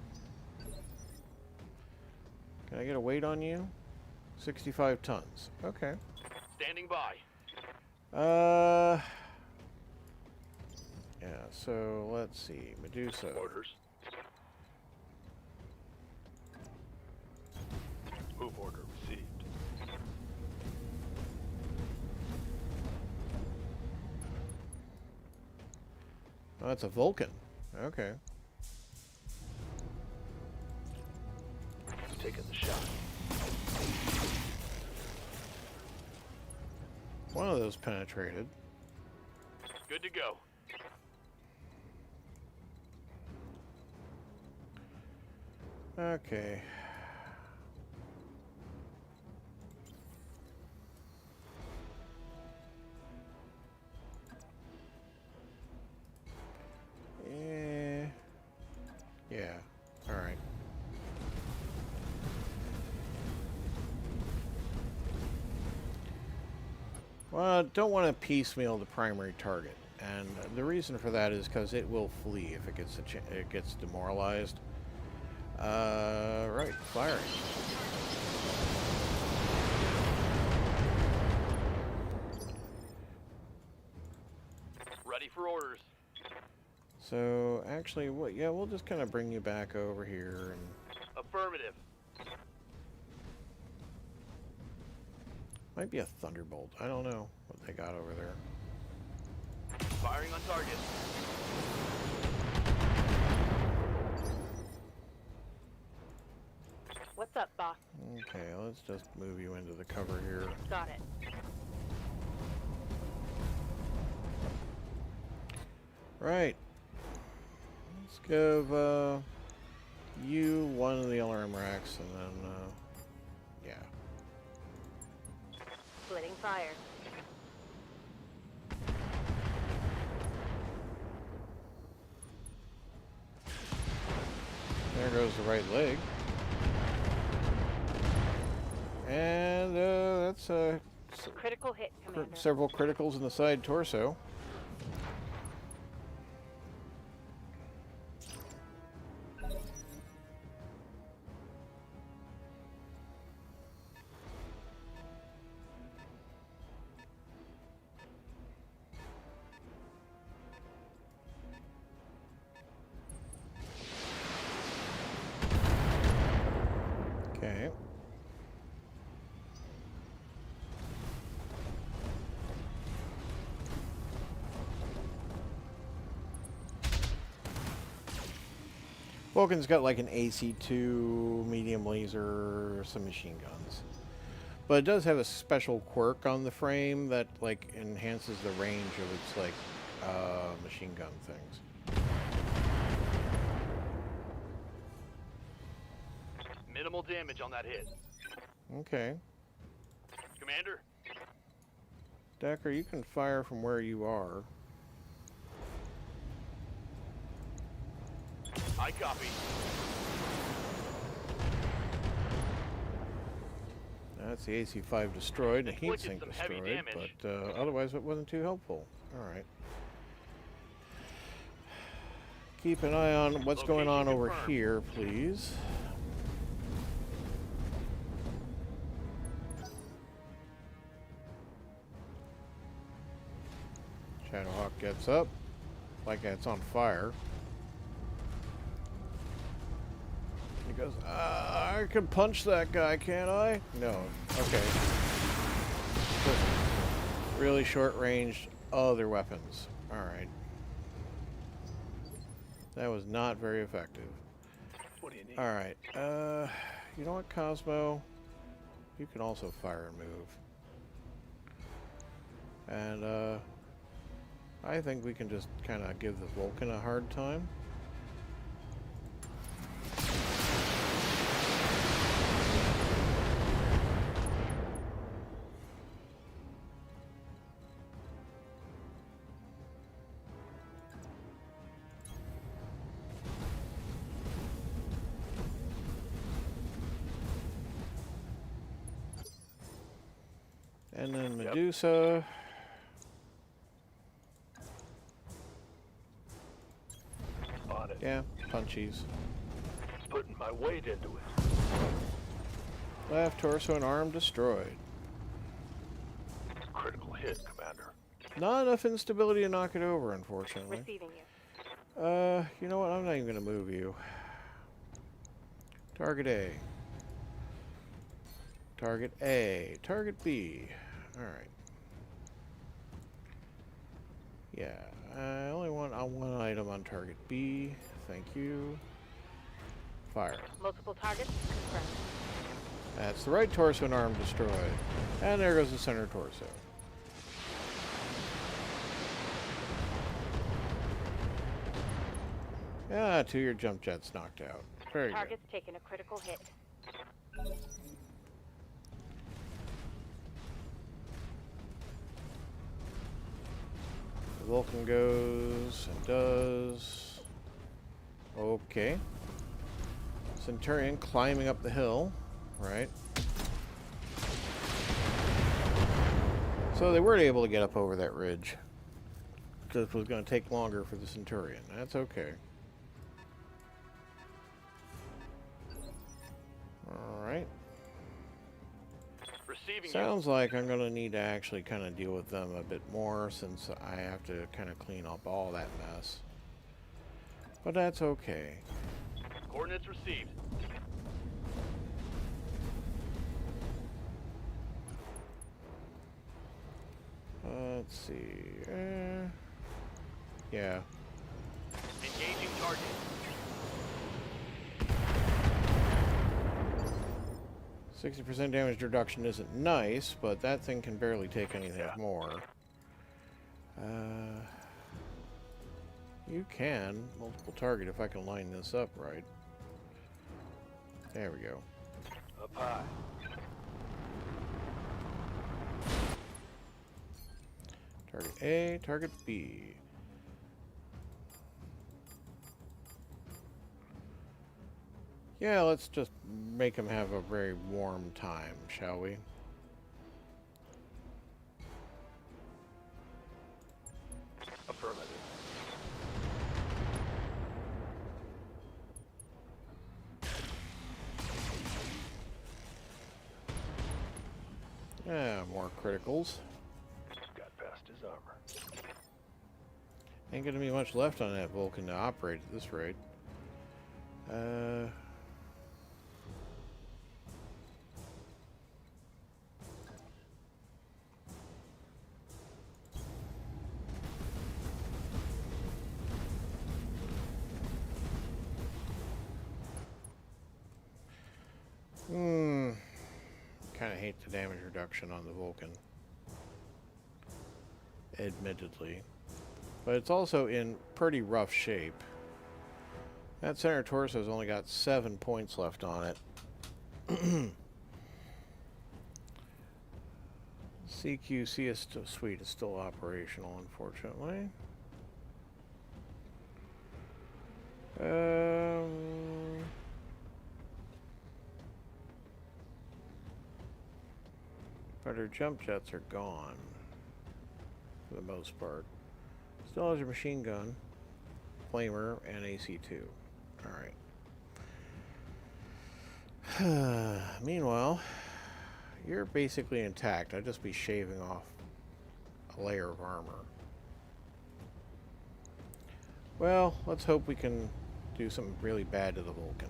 Can I get a weight on you? 65 tons. Okay. Standing by. Yeah, so let's see. Medusa. Orders. Move order received. Oh, that's a Vulcan. Okay. Taking the shot. One of those penetrated. Good to go. Okay. Yeah. All right. Well, don't want to piecemeal the primary target, and the reason for that is because it will flee if it gets demoralized. Right, firing. Ready for orders. So actually, yeah, we'll just kind of bring you back over here and. Affirmative. Might be a thunderbolt. I don't know what they got over there. Firing on target. What's up, boss? Okay, let's just move you into the cover here. Got it. Right. Let's give you one of the alarm racks, and then yeah. Splitting fire. There goes the right leg. And that's Critical hit, Commander. several criticals in the side torso. Okay. Vulcan's got like an AC2, medium laser, some machine guns. But it does have a special quirk on the frame that like enhances the range of its like machine gun things. Minimal damage on that hit. Okay. Commander, Decker, you can fire from where you are. I copy. That's the AC-5 destroyed, the heat Inflicted sink some heavy destroyed, damage. but otherwise it wasn't too helpful. Alright. Keep an eye on what's going on Location over confirmed. here, please. Shadowhawk gets up, like it's on fire. He goes, I can punch that guy, can't I? No. Okay. Just really short range other weapons. Alright. That was not very effective. What do you need? Alright. You know what, Cosmo? You can also fire and move. And, I think we can just kind of give the Vulcan a hard time. And then Medusa. On it. Yeah, punchies. Putting my weight into it. Left torso and arm destroyed. Critical hit, Commander. Not enough instability to knock it over, unfortunately. Receiving you. You know what? I'm not even going to move you. Target A. Target A. Target B. Alright. Yeah, I only want one item on target B. Thank you. Fire. Multiple targets confirmed. That's the right torso and arm destroyed. And there goes the center torso. Ah, 2 of your jump jets knocked out. Very good. Target's taken a critical hit. The Vulcan goes and does. Okay. Centurion climbing up the hill, right? So they weren't able to get up over that ridge. This was going to take longer for the Centurion. That's okay. Alright. Receiving Sounds like I'm going to need to actually kind of deal with them a bit more since I have to kind of clean up all that mess. But that's okay. Coordinates received. Let's see. Yeah. Engaging target. %60 damage reduction isn't nice, but that thing can barely take anything more. You can multiple target if I can line this up right. There we go. Up high. Target A, target B. Yeah, let's just make him have a very warm time, shall we? Affirmative. Yeah, more criticals. Got past his armor. Ain't gonna be much left on that Vulcan to operate at this rate. Kind of hate the damage reduction on the Vulcan. Admittedly. But it's also in pretty rough shape. That center torso's only got 7 points left on it. CQC is still suite is still operational, unfortunately. But her jump jets are gone for the most part. Still has your machine gun, flamer, and AC-2. Alright. Meanwhile, you're basically intact. I'd just be shaving off a layer of armor. Well, let's hope we can do something really bad to the Vulcan.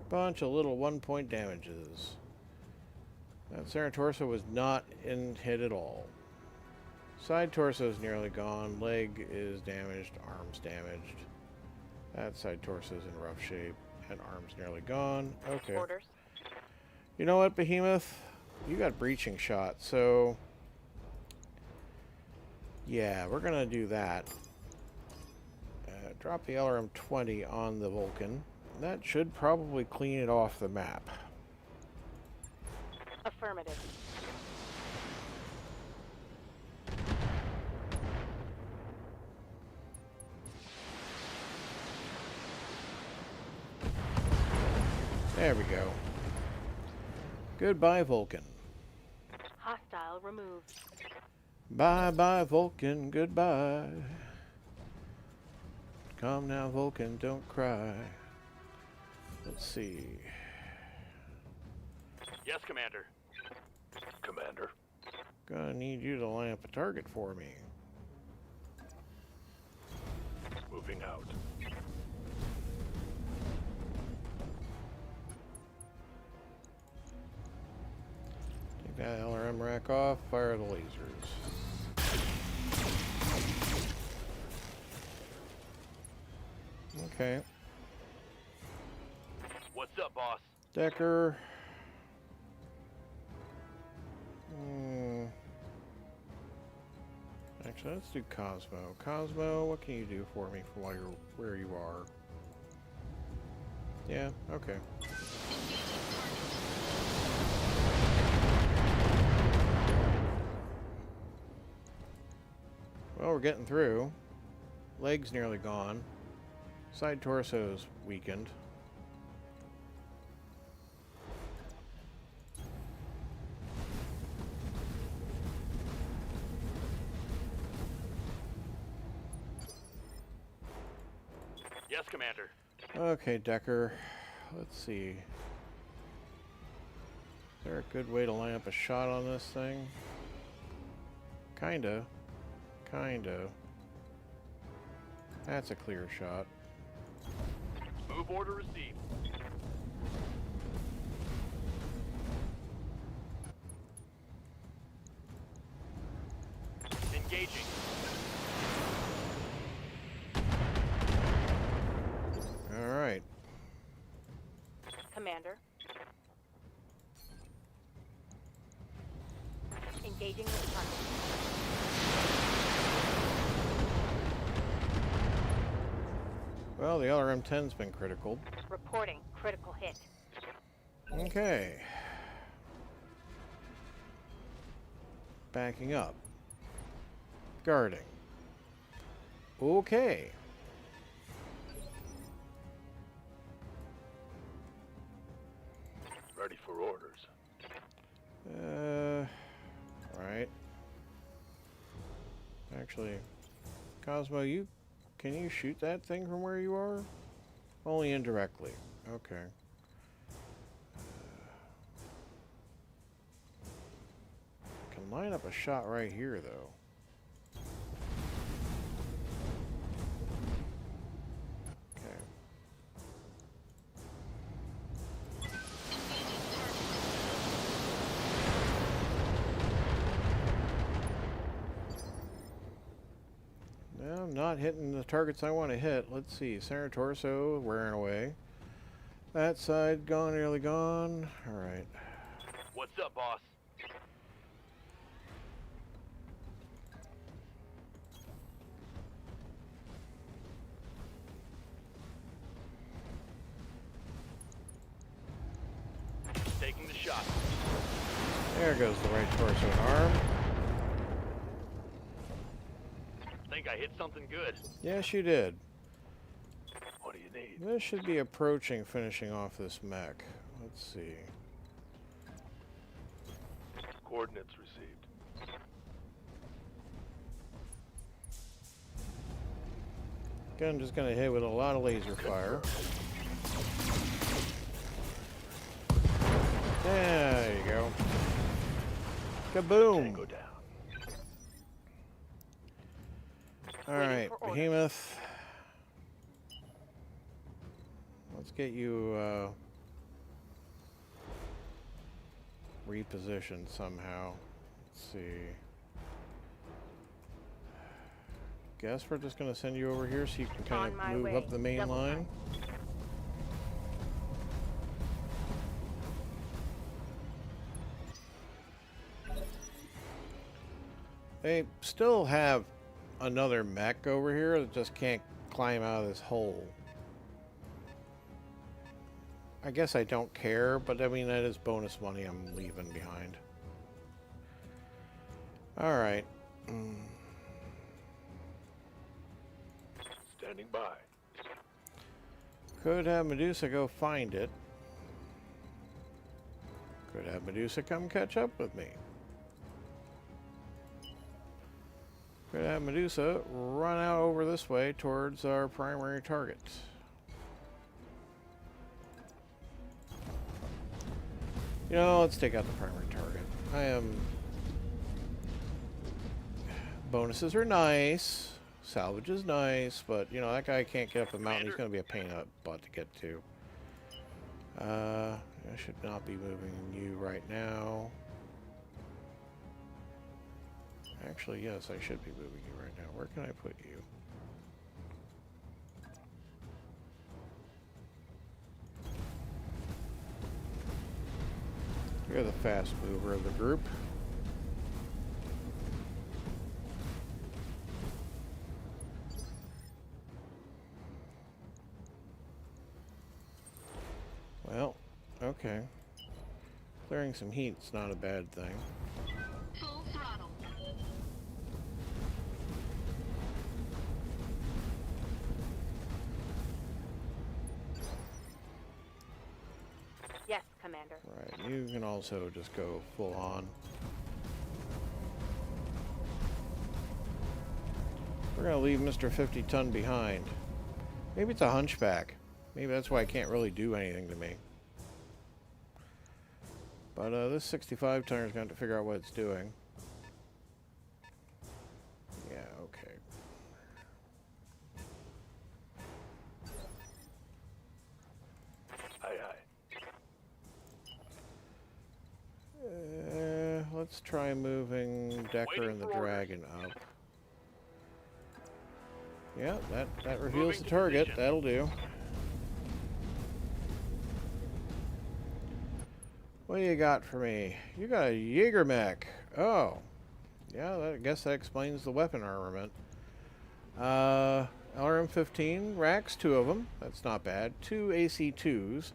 Bunch of little 1-point damages. That center torso was not hit at all. Side torso is nearly gone. Leg is damaged. Arm's damaged. That side torso is in rough shape. And arm's nearly gone. Okay. Orders. You know what, Behemoth? You got breaching shot, so... yeah, we're gonna do that. Drop the LRM-20 on the Vulcan. That should probably clean it off the map. Affirmative. There we go. Goodbye, Vulcan. Hostile removed. Bye-bye, Vulcan. Goodbye. Come now, Vulcan. Don't cry. Let's see. Yes, Commander. Commander. Gonna need you to line up a target for me. Moving out. Take that LRM rack off. Fire the lasers. Okay. What's up, boss? Decker. Actually, let's do Cosmo. Cosmo, what can you do for me from while you're where you are? Yeah, okay. Well, we're getting through. Leg's nearly gone. Side torso's weakened. Yes, Commander. Okay, Decker. Let's see. Is there a good way to line up a shot on this thing? Kinda. Kinda. That's a clear shot. Move order received. Engaging. All right. Commander. Engaging with target. Well, the other M10's been critical. Reporting critical hit. Okay. Backing up. Guarding. Okay. Ready for orders. Right. Actually, Cosmo, can you shoot that thing from where you are? Only indirectly. Okay. Can line up a shot right here, though. Okay. No, I'm not hitting the targets I want to hit. Let's see. Center torso wearing away. That side gone, nearly gone. All right. What's up, boss? Taking the shot. There goes the right torso and arm. Think I hit something good. Yes, you did. What do you need? This should be approaching finishing off this mech. Let's see. Coordinates received. Gun just gonna hit with a lot of laser fire. There you go. Kaboom! Tango down. Alright, Behemoth. Let's get you repositioned somehow. Let's see. Guess we're just going to send you over here so you can kind On my of move way. up the main Double line. They still have another mech over here that just can't climb out of this hole. I guess I don't care, but I mean, that is bonus money I'm leaving behind. Alright. Standing by. Could have Medusa go find it. Could have Medusa come catch up with me. Could have Medusa run out over this way towards our primary target. You know, let's take out the primary target. I am... Bonuses are nice. Salvage is nice, but, you know, that guy can't get up the mountain. He's going to be a pain in the butt to get to. I should not be moving you right now. Actually, yes, I should be moving you right now. Where can I put you? You're the fast mover of the group. Well, okay. Clearing some heat's not a bad thing. Full throttle. Yes, Commander. Right, you can also just go full on. We're gonna leave Mr. 50 Ton behind. Maybe it's a hunchback. Maybe that's why it can't really do anything to me. But this 65 tonner is going to have to figure out what it's doing. Yeah, okay. Let's try moving Decker and the Dragon up. Yeah, that reveals the target. That'll do. What do you got for me? You got a Jaeger mech. Oh. Yeah, I guess that explains the weapon armament. LRM-15 racks, 2 of them. That's not bad. 2 AC-2s,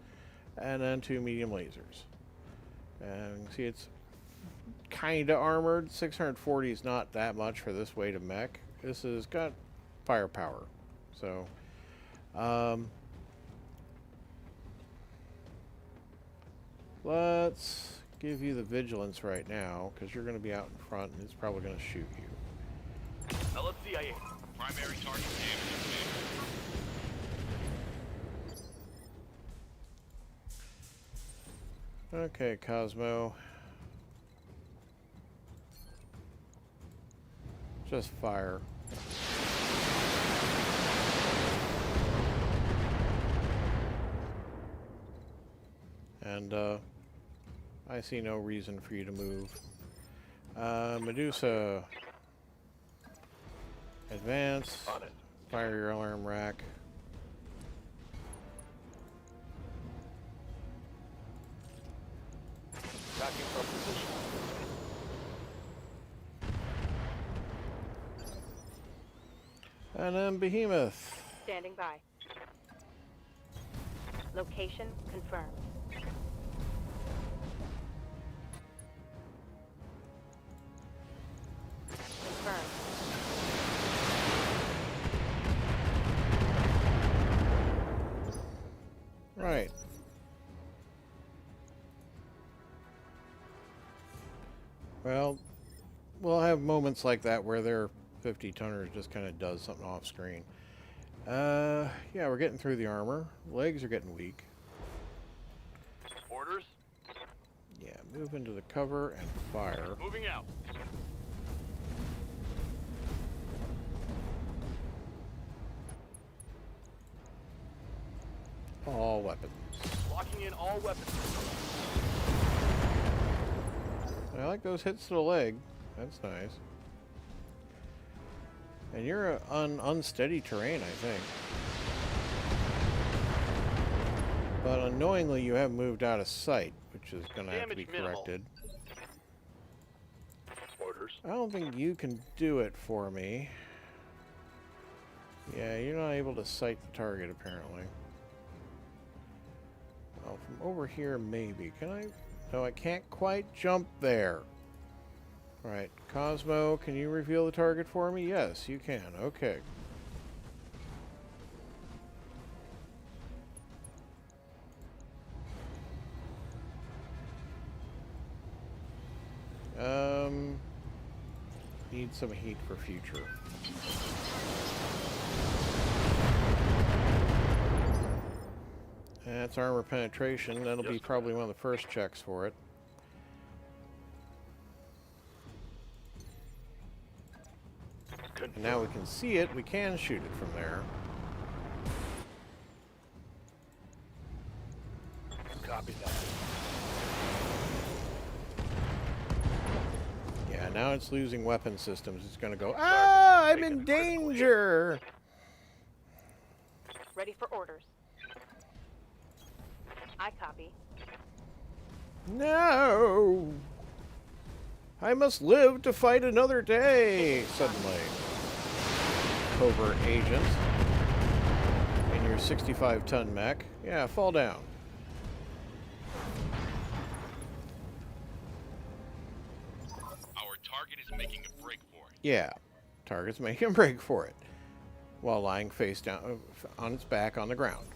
and then 2 medium lasers. And you can see it's kind of armored. 640 is not that much for this weight of mech. This has got firepower. So, let's give you the vigilance right now, because you're going to be out in front and it's probably going to shoot you. Now let's see. Primary target damage. Okay, Cosmo. Just fire. And, I see no reason for you to move. Medusa. Advance. On it. Fire your alarm rack. Tracking from position. And then Behemoth. Standing by. Location confirmed. Confirmed. Right. Well, we'll have moments like that where their 50 tonner just kind of does something off screen. Yeah, we're getting through the armor. Legs are getting weak. Orders. Yeah, move into the cover and fire. Moving out. All weapons. Locking in all weapons. I like those hits to the leg. That's nice. And you're on unsteady terrain, I think. But unknowingly, you have moved out of sight, which is going to have to be Damage minimal. corrected. Orders. I don't think you can do it for me. Yeah, you're not able to sight the target, apparently. Well, from over here, maybe. Can I? No, I can't quite jump there. Right. Cosmo, can you reveal the target for me? Yes, you can. Okay. Need some heat for future. That's armor penetration. That'll be probably one of the first checks for it. And now we can see it. We can shoot it from there. Copy that. Yeah, now it's losing weapon systems. It's going to go, ah, I'm in danger. Ready for orders. I copy. No. I must live to fight another day. Suddenly. Covert agent. In your 65-ton mech. Yeah, fall down. Our target is making a break for it. Yeah. Target's making a break for it. While lying face down on its back on the ground.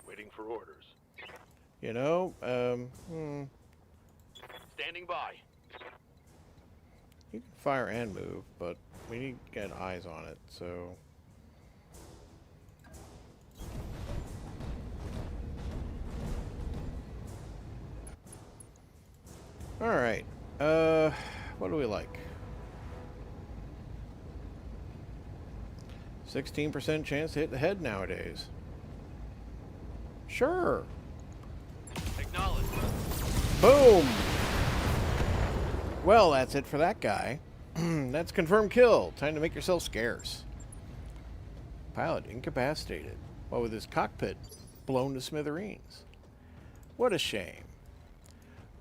Waiting for orders. You know, Standing by. you can fire and move, but we need to get eyes on it, so... Alright. What do we like? 16% chance to hit the head nowadays. Sure. Acknowledged. Boom! Well, that's it for that guy. That's confirmed kill. Time to make yourself scarce. Pilot incapacitated. Well, with his cockpit blown to smithereens. What a shame.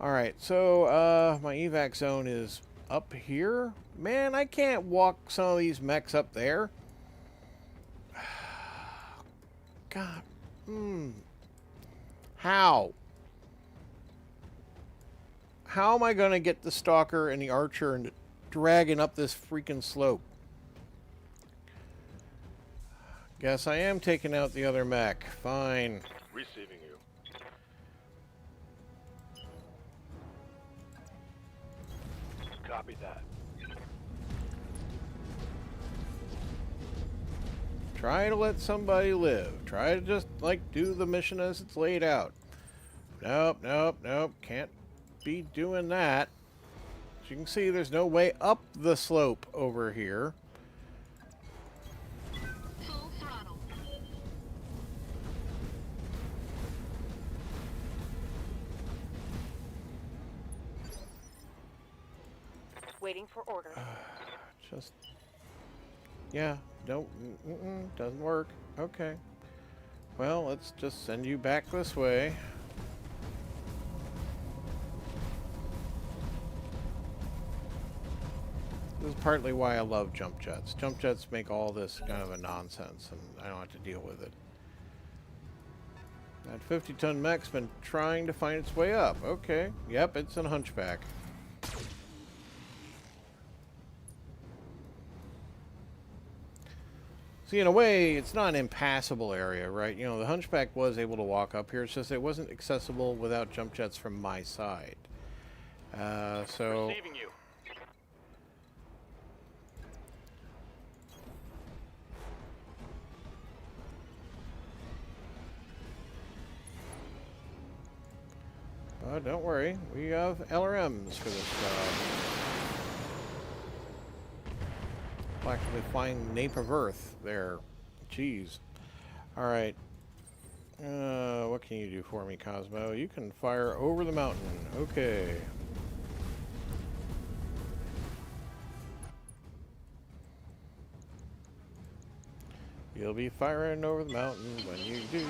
Alright, so my evac zone is up here. Man, I can't walk some of these mechs up there. God. How? How am I going to get the Stalker and the Archer and dragging up this freaking slope? Guess I am taking out the other mech. Fine. Receiving you. Copy that. Try to let somebody live. Try to just, like, do the mission as it's laid out. Nope, nope, nope. Can't be doing that. As you can see, there's no way up the slope over here. Full throttle. Waiting for orders. Just... Yeah, don't... doesn't work. Okay. Well, let's just send you back this way. This is partly why I love jump jets. Jump jets make all this kind of a nonsense, and I don't have to deal with it. That 50-ton mech's been trying to find its way up. Okay. Yep, it's a hunchback. See, in a way, it's not an impassable area, right? You know, the hunchback was able to walk up here. It's just it wasn't accessible without jump jets from my side. So... Receiving you. Don't worry, we have LRMs for this job. We'll actually find nape of Earth there. Jeez. Alright. What can you do for me, Cosmo? You can fire over the mountain. Okay. You'll be firing over the mountain when you do.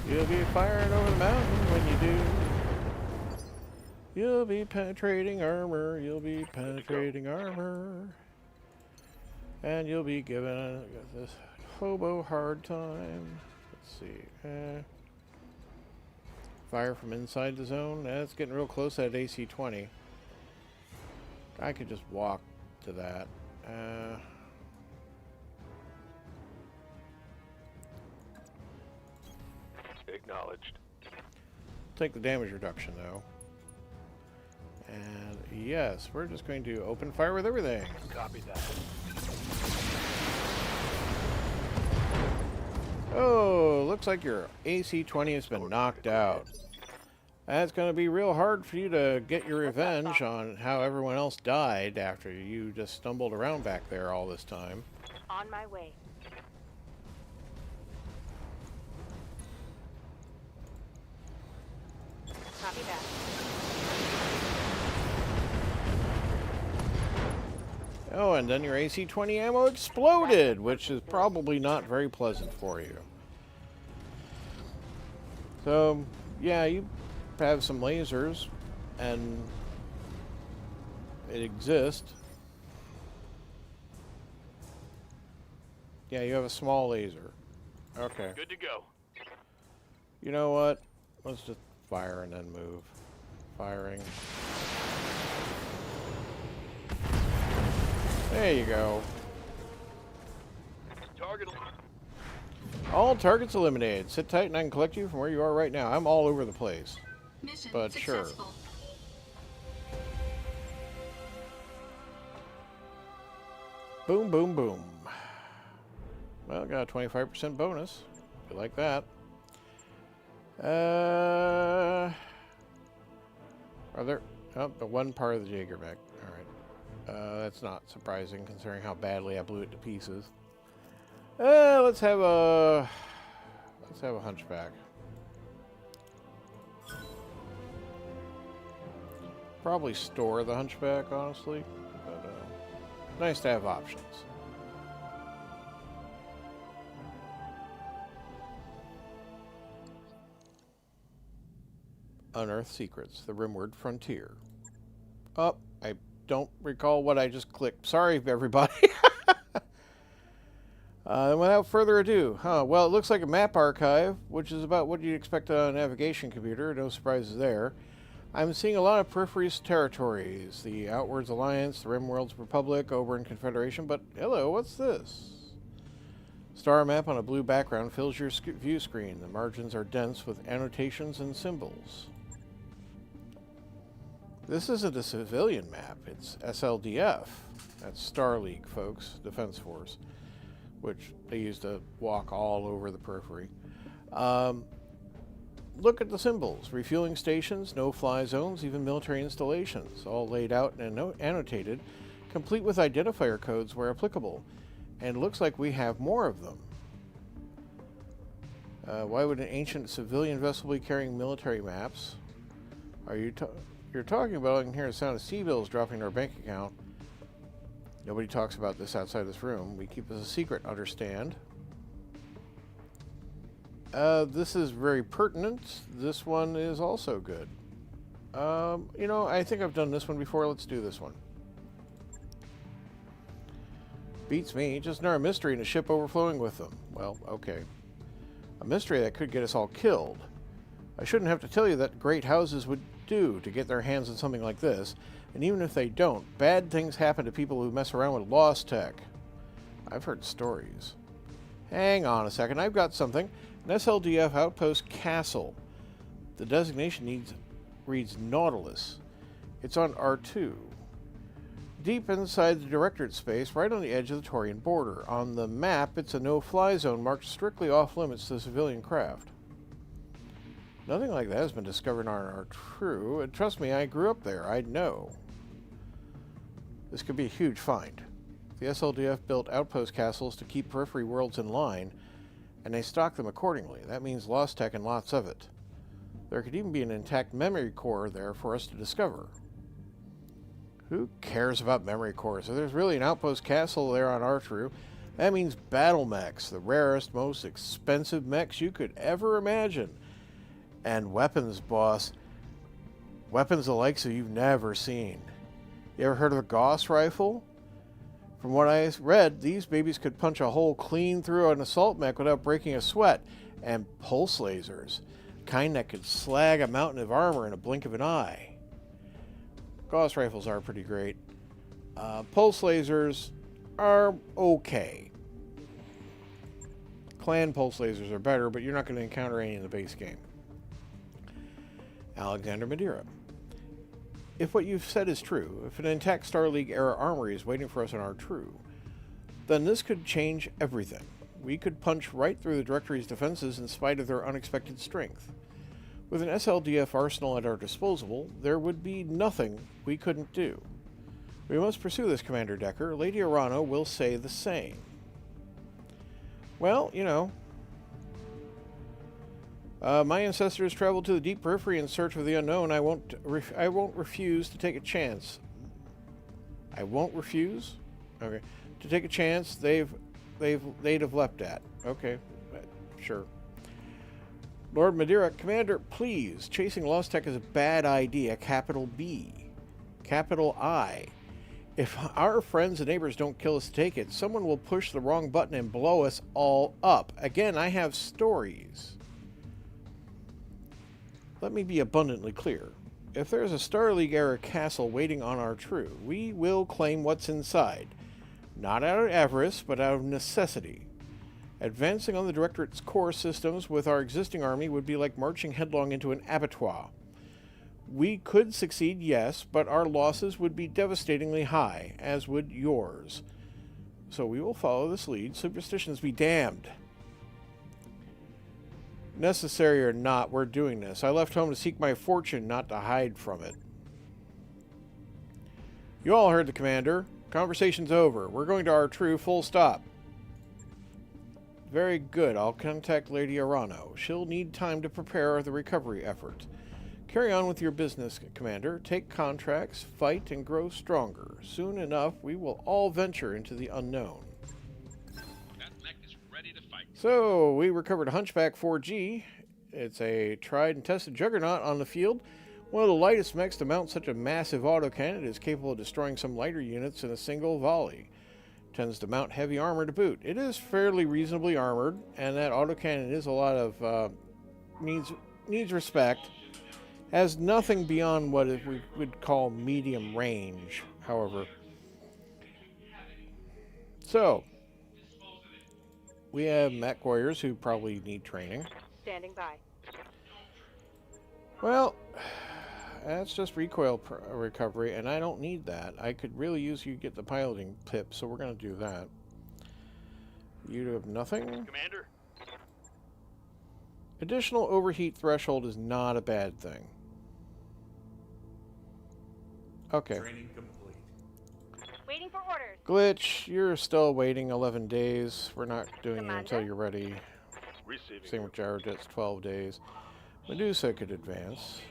You'll be firing over the mountain when you do. You'll be penetrating armor. You'll be penetrating armor. And you'll be giving this hobo hard time. Let's see. Fire from inside the zone. It's getting real close at AC-20. I could just walk to that. Acknowledged. Take the damage reduction, though. And yes, we're just going to open fire with everything. Copy that. Oh, looks like your AC-20 has been knocked out. That's going to be real hard for you to get your revenge on how everyone else died after you just stumbled around back there all this time. On my way. Copy that. Oh, and then your AC-20 ammo exploded, which is probably not very pleasant for you. So, yeah, you have some lasers, and it exists. Yeah, you have a small laser. Okay. Good to go. You know what? Let's just fire and then move. Firing. There you go. Target. All targets eliminated. Sit tight and I can collect you from where you are right now. I'm all over the place. Mission But sure. successful. Boom, boom, boom. Well, got a 25% bonus. You like that. Are there... Oh, the one part of the Jaeger mech. Alright. That's not surprising, considering how badly I blew it to pieces. Let's have a... Let's have a hunchback. Probably store the hunchback, honestly. But, nice to have options. Unearthed secrets. The Rimward Frontier. Oh, I don't recall what I just clicked. Sorry, everybody. Without further ado, well, it looks like a map archive, which is about what you'd expect on a navigation computer. No surprises there. I'm seeing a lot of peripheries territories. The Outwards Alliance, the Rimworld's Republic, Oberon Confederation, but hello, what's this? Star map on a blue background fills your view screen. The margins are dense with annotations and symbols. This isn't a civilian map, it's SLDF. That's Star League, folks, Defense Force, which they use to walk all over the periphery. Look at the symbols. Refueling stations, no-fly zones, even military installations, all laid out and annotated, complete with identifier codes where applicable. And it looks like we have more of them. Why would an ancient civilian vessel be carrying military maps? You're talking about, I can hear the sound of C-bills dropping in our bank account. Nobody talks about this outside this room. We keep this a secret, understand? This is very pertinent. This one is also good. You know, I think I've done this one before. Let's do this one. Beats me. Just another mystery and a ship overflowing with them. Well, okay. A mystery that could get us all killed. I shouldn't have to tell you that great houses would do to get their hands on something like this. And even if they don't, bad things happen to people who mess around with lost tech. I've heard stories. Hang on a second. I've got something. An SLDF outpost castle. The designation reads Nautilus. It's on R2. Deep inside the Directorate space, right on the edge of the Taurian border. On the map, it's a no-fly zone marked strictly off-limits to civilian craft. Nothing like that has been discovered on R2. And trust me, I grew up there. I'd know. This could be a huge find. The SLDF built outpost castles to keep periphery worlds in line, and they stock them accordingly. That means lost tech and lots of it. There could even be an intact memory core there for us to discover. Who cares about memory cores? If there's really an outpost castle there on R2, that means battle mechs, the rarest, most expensive mechs you could ever imagine. And weapons, boss. Weapons the likes of you've never seen. You ever heard of a Gauss rifle? From what I read, these babies could punch a hole clean through an assault mech without breaking a sweat. And pulse lasers. Kind that could slag a mountain of armor in a blink of an eye. Gauss rifles are pretty great. Pulse lasers are okay. Clan pulse lasers are better, but you're not going to encounter any in the base game. Alexander Madeira. If what you've said is true, if an intact Star League era armory is waiting for us on R2, then this could change everything. We could punch right through the Directory's defenses in spite of their unexpected strength. With an SLDF arsenal at our disposal, there would be nothing we couldn't do. We must pursue this, Commander Decker. Lady Arano will say the same. Well, you know, my ancestors traveled to the deep periphery in search of the unknown. I won't refuse to take a chance. I won't refuse? Okay. To take a chance they'd have leapt at. Okay. Sure. Lord Madeira, Commander, please. Chasing lost tech is a bad idea. Capital B. Capital I. If our friends and neighbors don't kill us to take it, someone will push the wrong button and blow us all up. Again, I have stories. Let me be abundantly clear. If there's a Star League-era castle waiting on our true, we will claim what's inside. Not out of avarice, but out of necessity. Advancing on the Directorate's core systems with our existing army would be like marching headlong into an abattoir. We could succeed, yes, but our losses would be devastatingly high, as would yours. So we will follow this lead. Superstitions be damned. Necessary or not, we're doing this. I left home to seek my fortune, not to hide from it. You all heard the commander. Conversation's over. We're going to our true full stop. Very good. I'll contact Lady Arano. She'll need time to prepare the recovery effort. Carry on with your business, Commander. Take contracts, fight, and grow stronger. Soon enough, we will all venture into the unknown. That mech is ready to fight. So, we recovered Hunchback 4G. It's a tried and tested juggernaut on the field. One of the lightest mechs to mount such a massive autocannon. It is capable of destroying some lighter units in a single volley. Tends to mount heavy armor to boot. It is fairly reasonably armored, and that autocannon is a lot of needs respect. Has nothing beyond what we would call medium range, however. So, we have mech warriors who probably need training. Standing by. Well, that's just recoil recovery, and I don't need that. I could really use you to get the piloting pip, so we're going to do that. You have nothing? Commander? Additional overheat threshold is not a bad thing. Okay. Training complete. Waiting for orders. Glitch, you're still waiting 11 days. We're not doing it Commander? until you're ready. Receiving Same you. with Gyrojet's 12 days. Medusa could advance.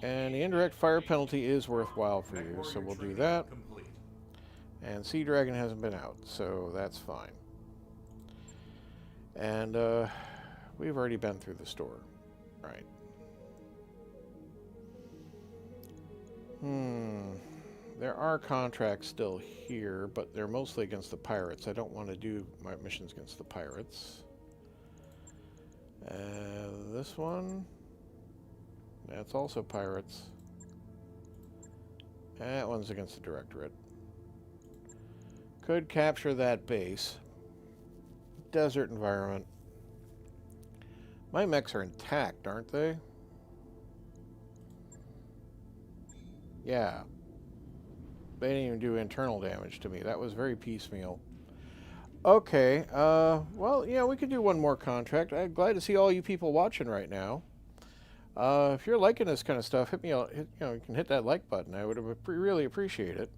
And the indirect fire penalty is worthwhile for you, so we'll do that. Complete. And Sea Dragon hasn't been out, so that's fine. And we've already been through the store. Right. There are contracts still here, but they're mostly against the pirates. I don't want to do my missions against the pirates. This one, that's also pirates. That one's against the Directorate. Could capture that base. Desert environment. My mechs are intact, aren't they? Yeah. They didn't even do internal damage to me. That was very piecemeal. Okay, well, yeah, we could do one more contract. I'm glad to see all you people watching right now. If you're liking this kind of stuff, hit me out. You can hit that like button. I would really appreciate it.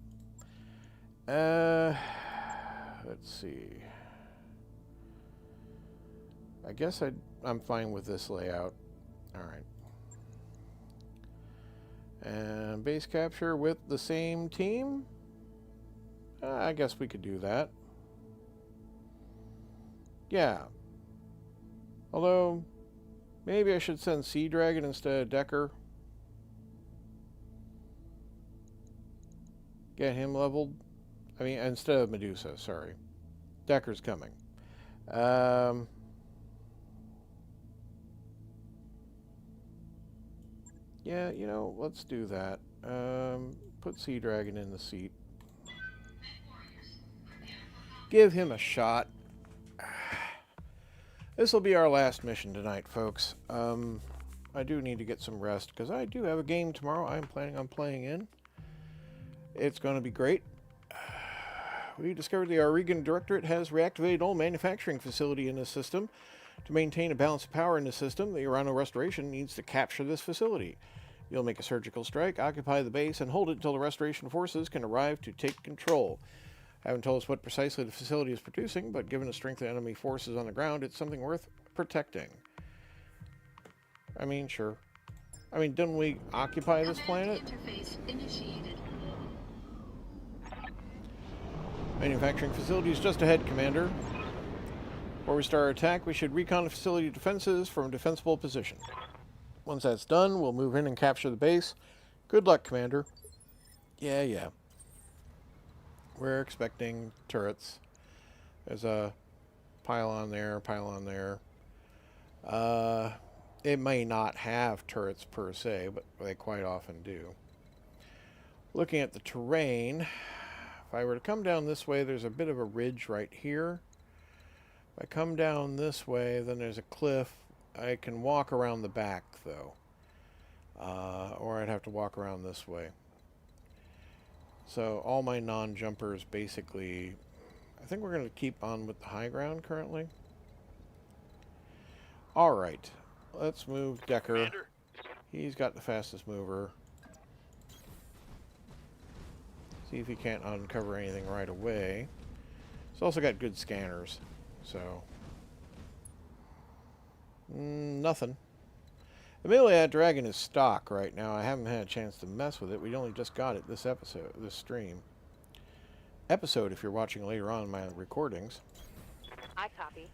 Let's see. I guess I'm fine with this layout. All right. And base capture with the same team? I guess we could do that. Yeah. Although, maybe I should send Sea Dragon instead of Decker. Get him leveled. I mean, instead of Medusa, sorry. Decker's coming. Yeah, you know, let's do that. Put Sea Dragon in the seat. Give him a shot. This will be our last mission tonight, folks. I do need to get some rest, because I do have a game tomorrow I'm planning on playing in. It's going to be great. We discovered the Oregon Directorate has reactivated all manufacturing facility in this system. To maintain a balance of power in the system, the Urano Restoration needs to capture this facility. You'll make a surgical strike, occupy the base, and hold it until the Restoration forces can arrive to take control. Haven't told us what precisely the facility is producing, but given the strength of enemy forces on the ground, it's something worth protecting. I mean, sure. I mean, didn't we occupy this planet? Interface initiated. Manufacturing facility is just ahead, Commander. Before we start our attack, we should recon the facility defenses from a defensible position. Once that's done, we'll move in and capture the base. Good luck, Commander. Yeah. We're expecting turrets. There's a pylon there, pylon there. It may not have turrets per se, but they quite often do. Looking at the terrain, if I were to come down this way, there's a bit of a ridge right here. If I come down this way, then there's a cliff. I can walk around the back, though. Or I'd have to walk around this way. So all my non-jumpers basically... I think we're going to keep on with the high ground currently. Alright. Let's move Decker. Commander? He's got the fastest mover. See if he can't uncover anything right away. He's also got good scanners, so... nothing. Admittedly, that dragon is stock right now. I haven't had a chance to mess with it. We only just got it this episode, this stream. Episode, if you're watching later on in my recordings. I copy.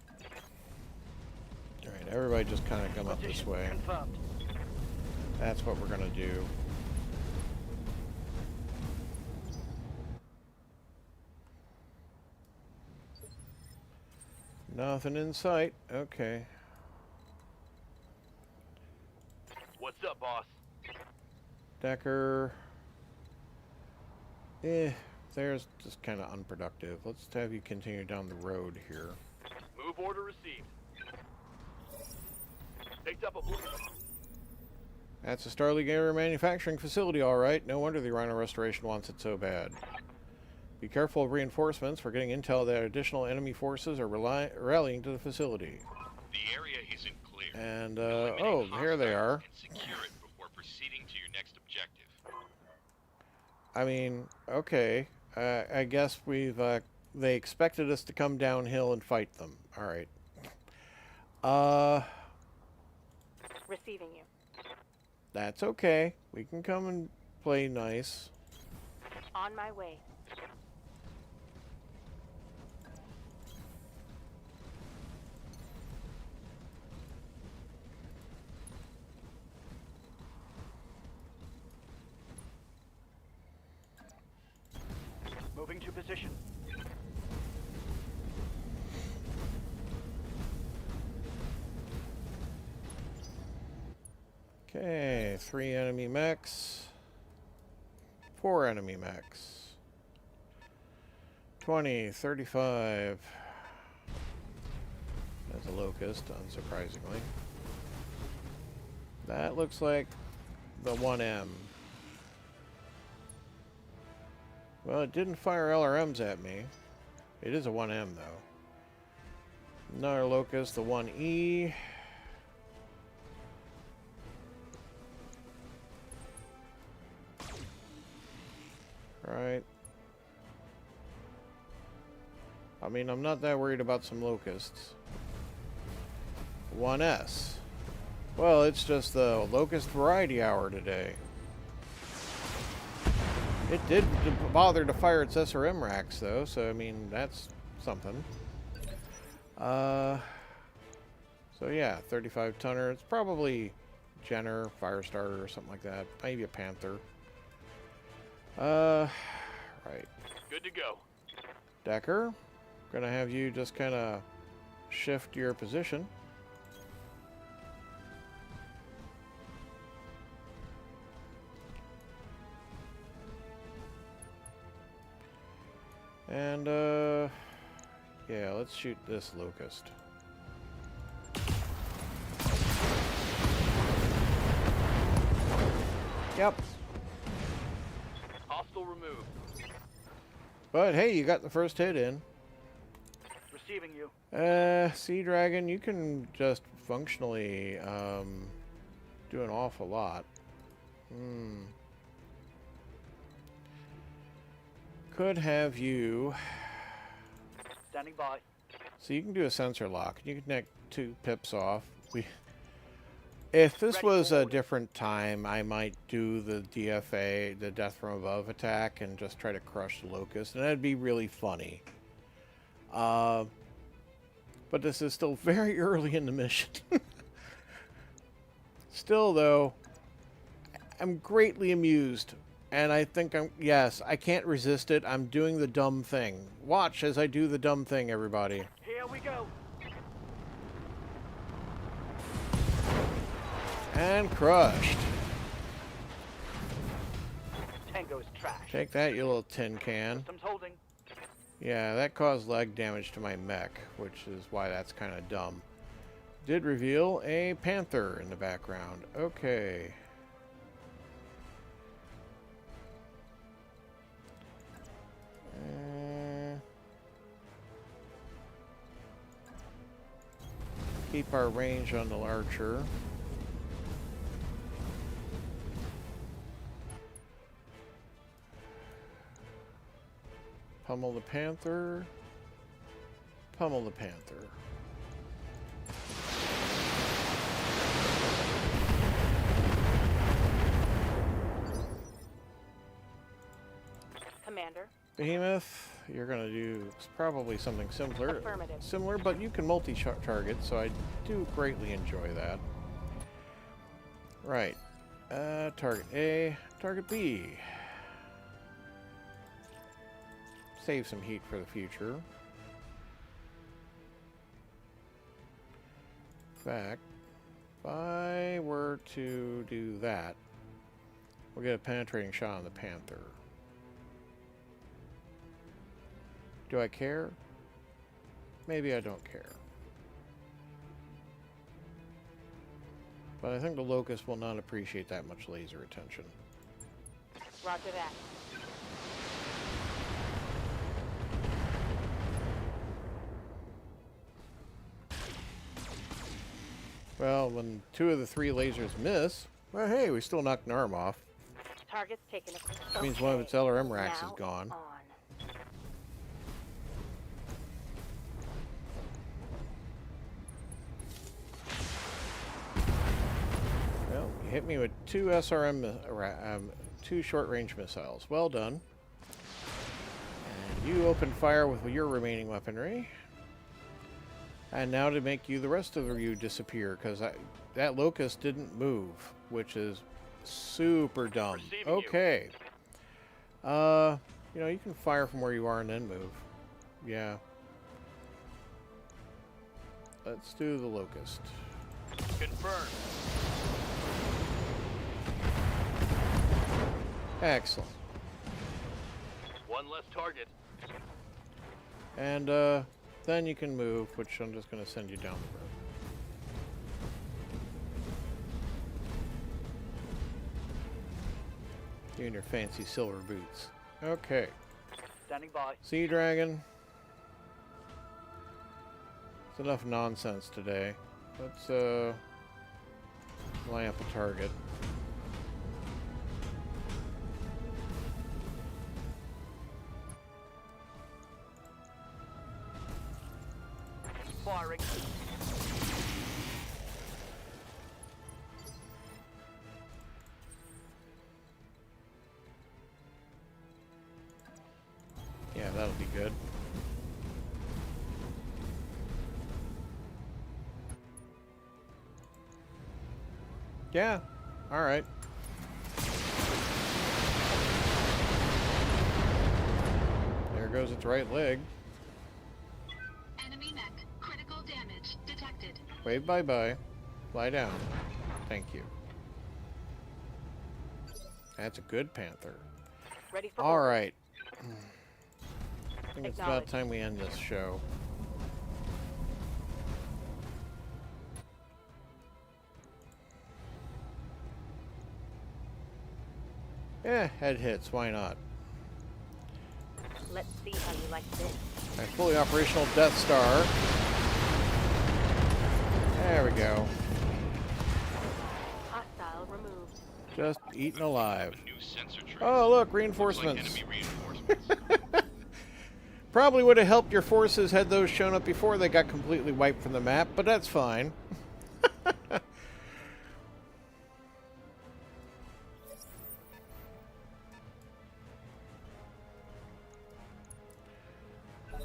Alright, everybody just kind of come up this way. Confirmed. That's what we're going to do. Nothing in sight. Okay. What's up, boss? Decker. There's just kind of unproductive. Let's have you continue down the road here. Move order received. Picked up a blue. That's a Starleague Air manufacturing facility, all right. No wonder the Rhino Restoration wants it so bad. Be careful of reinforcements. We're getting intel that additional enemy forces are rallying to the facility. The area isn't clear. And, Eliminate oh, here they hostiles are. And secure it before proceeding to your next objective. I mean, okay. I guess they expected us to come downhill and fight them. All right. Receiving you. That's okay. We can come and play nice. On my way. Moving to position. Okay, 3 enemy mechs. 4 enemy mechs. 20, 35. That's a locust, unsurprisingly. That looks like the 1M. Well, it didn't fire LRMs at me. It is a 1M, though. Another locust, the 1E. Right. I mean, I'm not that worried about some locusts. 1S. Well, it's just the locust variety hour today. It did bother to fire its SRM racks, though, so, I mean, that's something. So, yeah, 35-tonner. It's probably Jenner, Firestarter, or something like that. Maybe a Panther. Right. Good to go. Decker, gonna have you just kind of shift your position. And, yeah, let's shoot this locust. Yep. Hostile removed. But, hey, you got the first hit in. Receiving you. Sea Dragon, you can just functionally, do an awful lot. Could have you... Standing by. So you can do a sensor lock. You can connect 2 pips off. If this was a different time, I might do the DFA, the Death from Above attack, and just try to crush the Locust, and that'd be really funny. But this is still very early in the mission. Still, though, I'm greatly amused. And I think yes, I can't resist it. I'm doing the dumb thing. Watch as I do the dumb thing, everybody. Here we go. And crushed. Tango's trash. Take that, you little tin can. Systems holding. Yeah, that caused leg damage to my mech, which is why that's kind of dumb. Did reveal a panther in the background. Okay. Keep our range on the archer. Pummel the Panther. Pummel the Panther. Commander. Behemoth, you're going to do probably something Affirmative. similar, but you can multi-target, so I do greatly enjoy that. Right. Target A, target B. Save some heat for the future. In fact, if I were to do that, we'll get a penetrating shot on the Panther. Do I care? Maybe I don't care. But I think the Locust will not appreciate that much laser attention. Roger that. Well, when 2 of the 3 lasers miss, well, hey, we still knocked an arm off. Target's taken. Which means one of its LRM racks is gone. Well, you hit me with 2 SRM, 2 short-range missiles. Well done. And you open fire with your remaining weaponry. And now to make you the rest of you disappear, because that Locust didn't move, which is super dumb. Receiving Okay. You know, you can fire from where you are and then move. Yeah. Let's do the Locust. Confirmed. Excellent. One less target. And then you can move, which I'm just going to send you down the road. You and your fancy silver boots. Okay. Standing by. Sea Dragon. It's enough nonsense today. Let's line up a target. Firing. Yeah, that'll be good. Yeah, alright. There goes its right leg. Enemy mech. Critical damage detected. Wave bye-bye. Lie down. Thank you. That's a good Panther. Ready for orders. Alright. I think it's about time we end this show. Yeah, head hits. Why not? Let's see how you like this. A fully operational Death Star. There we go. Hostile removed. Just eaten alive. A new sensor trace. Oh, look, Looks like reinforcements. enemy reinforcements. Probably would have helped your forces had those shown up before they got completely wiped from the map, but that's fine.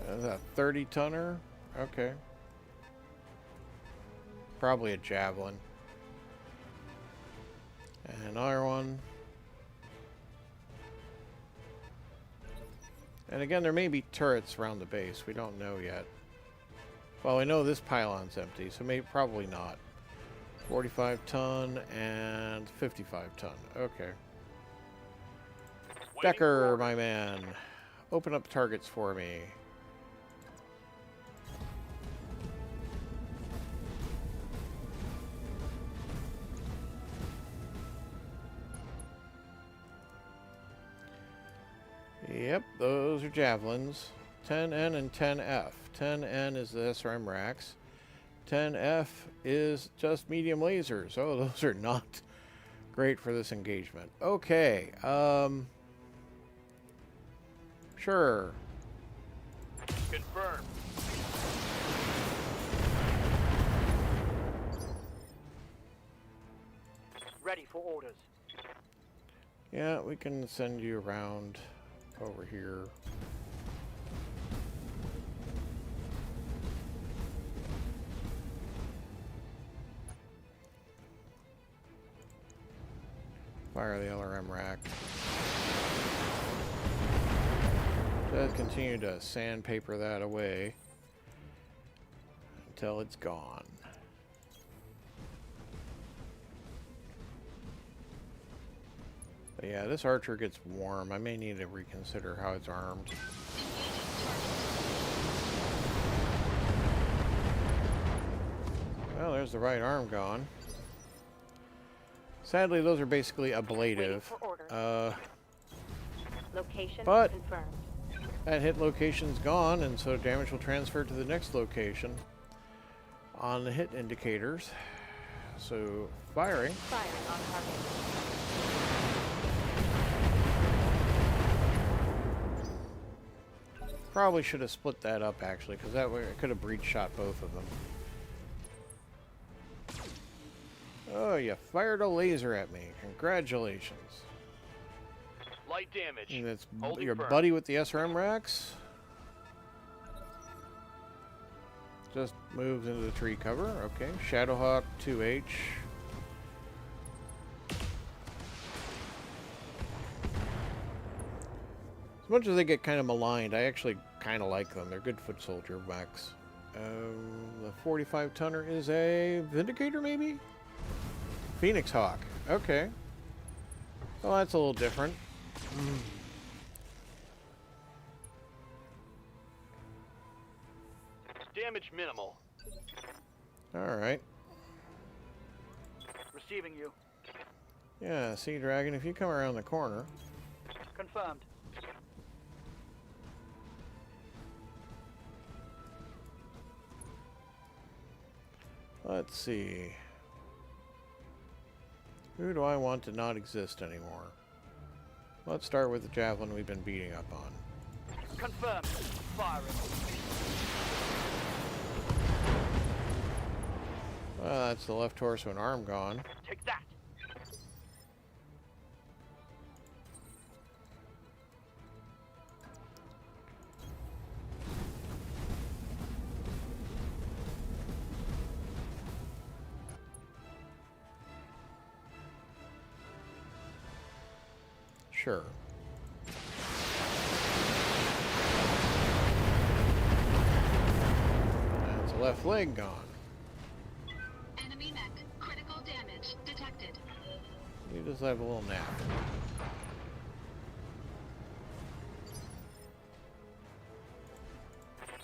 That's a 30-tonner? Okay. Probably a Javelin. And another one. And again, there may be turrets around the base. We don't know yet. Well, we know this pylon's empty, so probably not. 45-ton and 55-ton. Okay. Decker, my man. Open up targets for me. Yep, those are Javelins. 10N and 10F. 10N is the SRM racks. 10F is just medium lasers. Oh, those are not great for this engagement. Okay, sure. Confirmed. Ready for orders. Yeah, we can send you around over here. Fire the LRM rack. Just continue to sandpaper that away until it's gone. But yeah, this archer gets warm. I may need to reconsider how it's armed. Well, there's the right arm gone. Sadly, those are basically ablative. Location But confirmed. that hit location's gone, and so damage will transfer to the next location on the hit indicators. So, firing. Firing on target. Probably should have split that up, actually, because that way I could have breach shot both of them. Oh, you fired a laser at me. Congratulations. Light damage. And it's Holding your firm. buddy with the SRM racks. Just moves into the tree cover. Okay. Shadowhawk 2H. As much as they get kind of maligned, I actually kind of like them. They're good foot soldier mechs. The 45 tonner is a Vindicator, maybe? Phoenix Hawk. Okay. Well, that's a little different. Damage minimal. Alright. Receiving you. Yeah, Sea Dragon, if you come around the corner. Confirmed. Let's see. Who do I want to not exist anymore? Let's start with the javelin we've been beating up on. Confirmed. Firing. Well, that's the left torso and arm gone. Take that. Sure. That's the left leg gone. Enemy mech. Critical damage detected. You just have a little nap.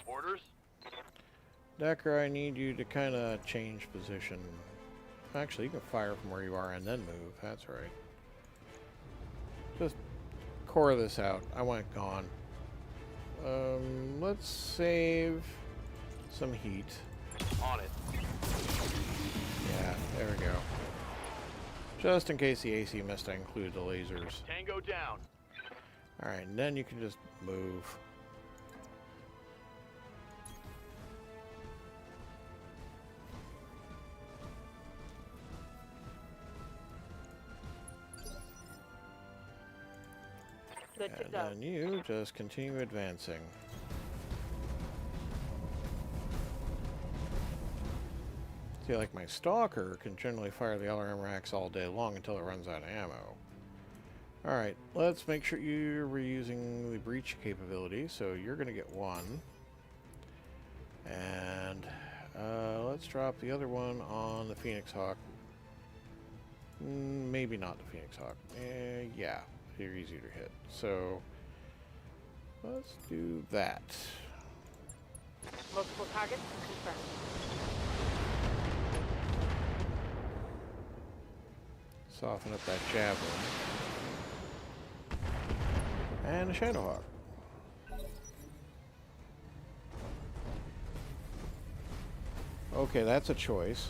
Orders. Decker, I need you to kind of change position. Actually, you can fire from where you are and then move. That's right. Just core this out. I want it gone. Let's save some heat. On it. Yeah, there we go. Just in case the AC missed, I included the lasers. Tango down. Alright, and then you can just move. Good to And go. then you just continue advancing. See, like my Stalker can generally fire the LRM racks all day long until it runs out of ammo. Alright, let's make sure you're reusing the breach capability, so you're going to get one. And let's drop the other one on the Phoenix Hawk. Maybe not the Phoenix Hawk. Yeah, they're easier to hit. So let's do that. Multiple targets confirmed. Soften up that javelin. And a Shadowhawk. Okay, that's a choice.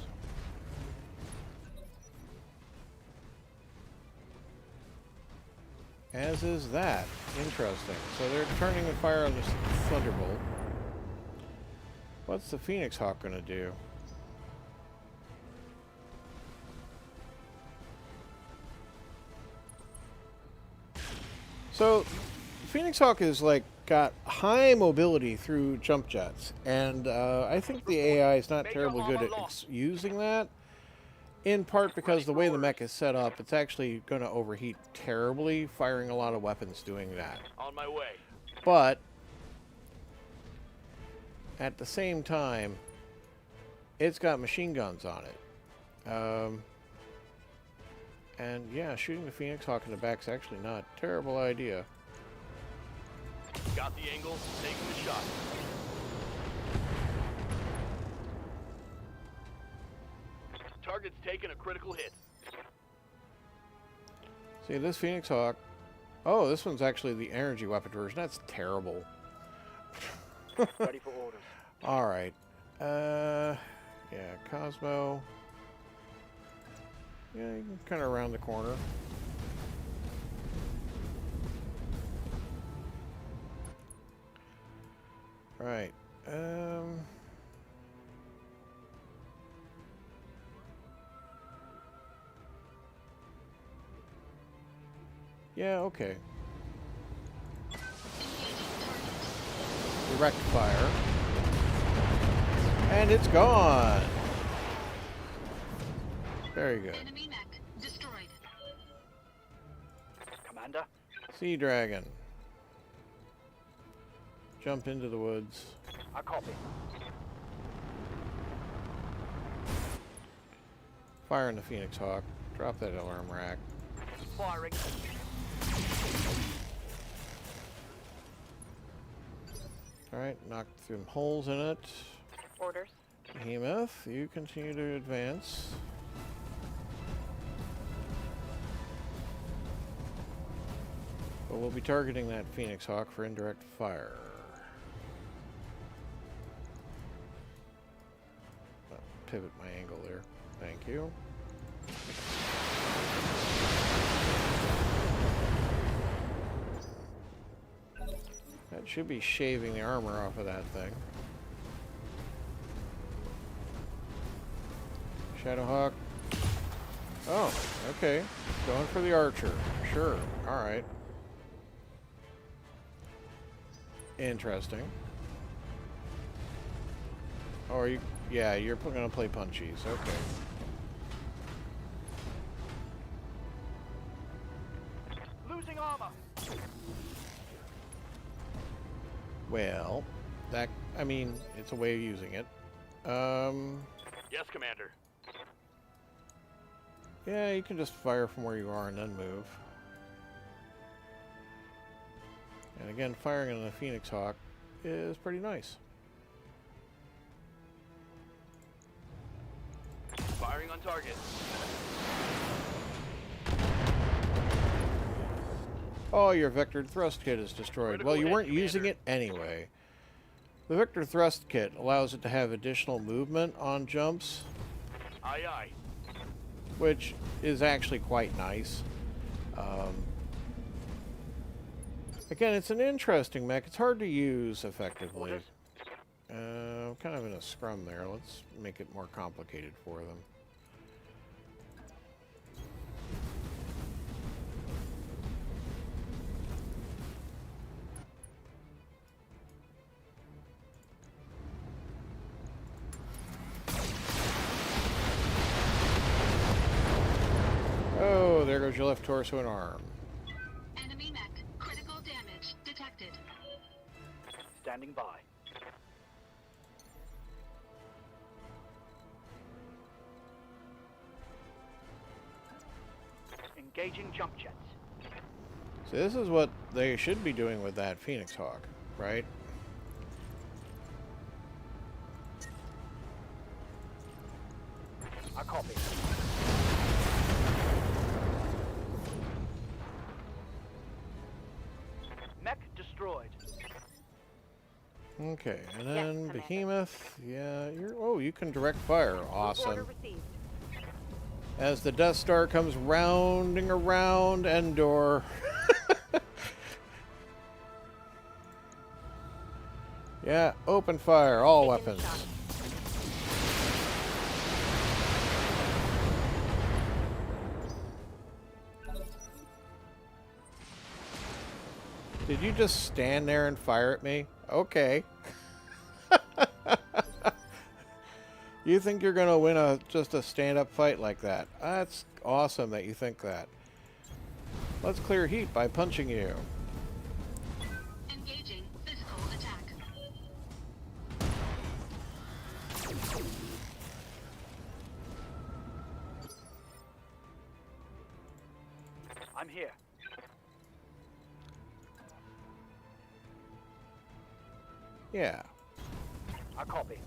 As is that. Interesting. So they're turning the fire on this Thunderbolt. What's the Phoenix Hawk gonna do? So, Phoenix Hawk is like got high mobility through jump jets, and I think the AI is not terribly good at using that. In part because the way the mech is set up, it's actually going to overheat terribly, firing a lot of weapons doing that. On my way. But at the same time, it's got machine guns on it. And yeah, shooting the Phoenix Hawk in the back is actually not a terrible idea. Got the angle, taking the shot. Target's taking a critical hit. See, this Phoenix Hawk... Oh, this one's actually the energy weapon version. That's terrible. Ready for orders. Alright. Yeah, Cosmo. Yeah, you can kind of around the corner. Right. Yeah, okay. Direct fire. And it's gone. Very good. Enemy mech destroyed. Commander. Sea Dragon. Jump into the woods. I copy. Fire in the Phoenix Hawk. Drop that alarm rack. Firing. Alright, knock some holes in it. Orders. Behemoth, you continue to advance. But we'll be targeting that Phoenix Hawk for indirect fire. Pivot my angle there. Thank you. That should be shaving the armor off of that thing. Shadowhawk. Oh, okay. Going for the archer. Sure. Alright. Interesting. Oh, are you... Yeah, you're going to play punchies. Okay. Losing armor. Well, that... I mean, it's a way of using it. Yes, Commander. Yeah, you can just fire from where you are and then move. And again, firing on the Phoenix Hawk is pretty nice. Firing on target. Oh, your vectored thrust kit is destroyed. Critical Well, you hit, weren't using Commander. it anyway. The vector thrust kit allows it to have additional movement on jumps, Aye, aye. which is actually quite nice. Again, it's an interesting mech. It's hard to use effectively. Kind of in a scrum there. Let's make it more complicated for them. Oh, there goes your left torso and arm. Enemy mech critical damage detected. Standing by. Engaging jump jets. So this is what they should be doing with that Phoenix Hawk, right? I copy. Mech destroyed. Okay, and Yes, then Commander. Behemoth, yeah, you're... Oh, you can direct fire. Order Awesome. received. As the Death Star comes rounding around Endor. Yeah, open fire, all Taking a weapons. shot. Did you just stand there and fire at me? Okay. You think you're gonna win just a stand-up fight like that? That's awesome that you think that. Let's clear heat by punching you. Engaging physical attack. I'm here. Yeah. I copy.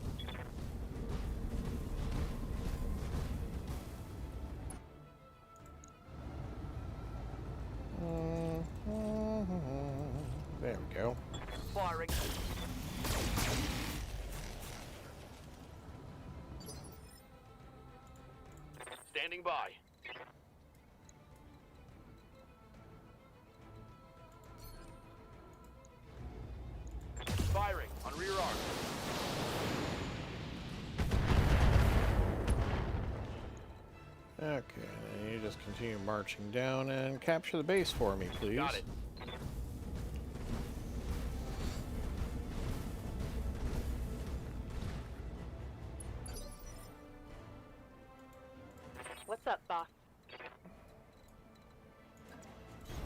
There we go. Firing. Standing by. Firing on rear arm. Okay, and you just continue marching down and capture the base for me, please. Got it. What's up, boss?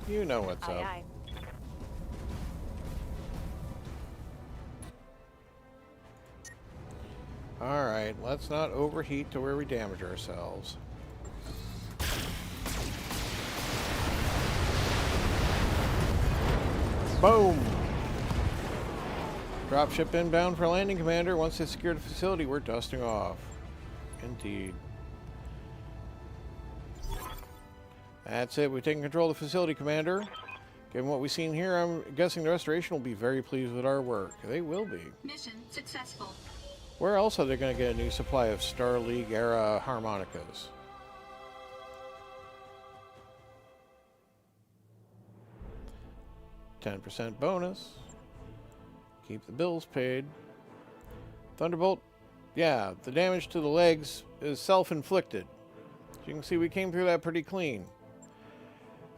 You know what's Aye, up. aye. Alright, let's not overheat to where we damage ourselves. Boom! Dropship inbound for landing, Commander. Once they secure the facility, we're dusting off. Indeed. That's it. We've taken control of the facility, Commander. Given what we've seen here, I'm guessing the Restoration will be very pleased with our work. They will be. Mission successful. Where else are they going to get a new supply of Star League era harmonicas? %10 bonus. Keep the bills paid. Thunderbolt. Yeah, the damage to the legs is self-inflicted. As you can see, we came through that pretty clean.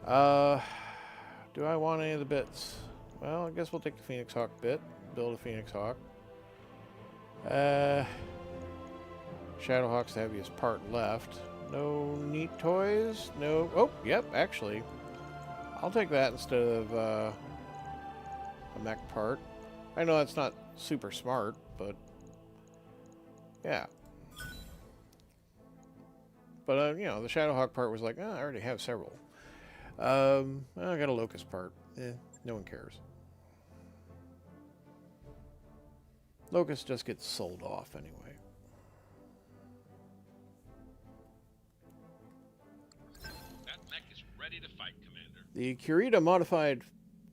Do I want any of the bits? Well, I guess we'll take the Phoenix Hawk bit. Build a Phoenix Hawk. Shadowhawk's the heaviest part left. No neat toys. No. Oh, yep, actually. I'll take that instead of a mech part. I know that's not super smart, but yeah. But, you know, the Shadowhawk part was like, oh, I already have several. I got a Locust part. No one cares. Locust just gets sold off anyway. That mech is ready to fight, Commander. The Kurita modified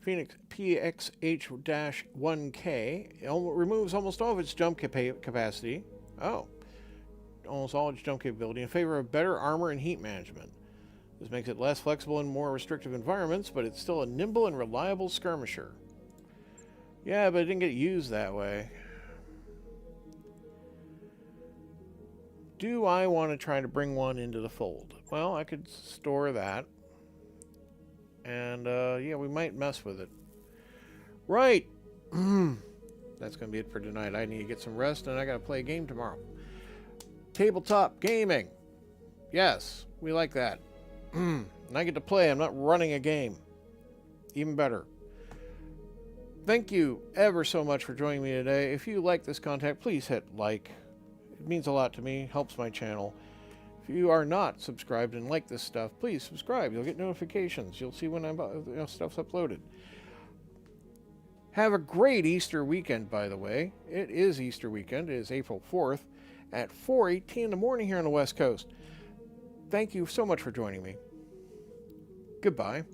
Phoenix PX-1K removes almost all of its jump capacity. Oh. Almost all its jump capability in favor of better armor and heat management. This makes it less flexible in more restrictive environments, but it's still a nimble and reliable skirmisher. Yeah, but it didn't get used that way. Do I want to try to bring one into the fold? Well, I could store that. And, yeah, we might mess with it. Right! That's going to be it for tonight. I need to get some rest, and I got to play a game tomorrow. Tabletop gaming. Yes, we like that. And I get to play. I'm not running a game. Even better. Thank you ever so much for joining me today. If you like this content, please hit like. It means a lot to me. Helps my channel. If you are not subscribed and like this stuff, please subscribe. You'll get notifications. You'll see when stuff's uploaded. Have a great Easter weekend, by the way. It is Easter weekend. It is April 4th at 4:18 in the morning here on the West Coast. Thank you so much for joining me. Goodbye.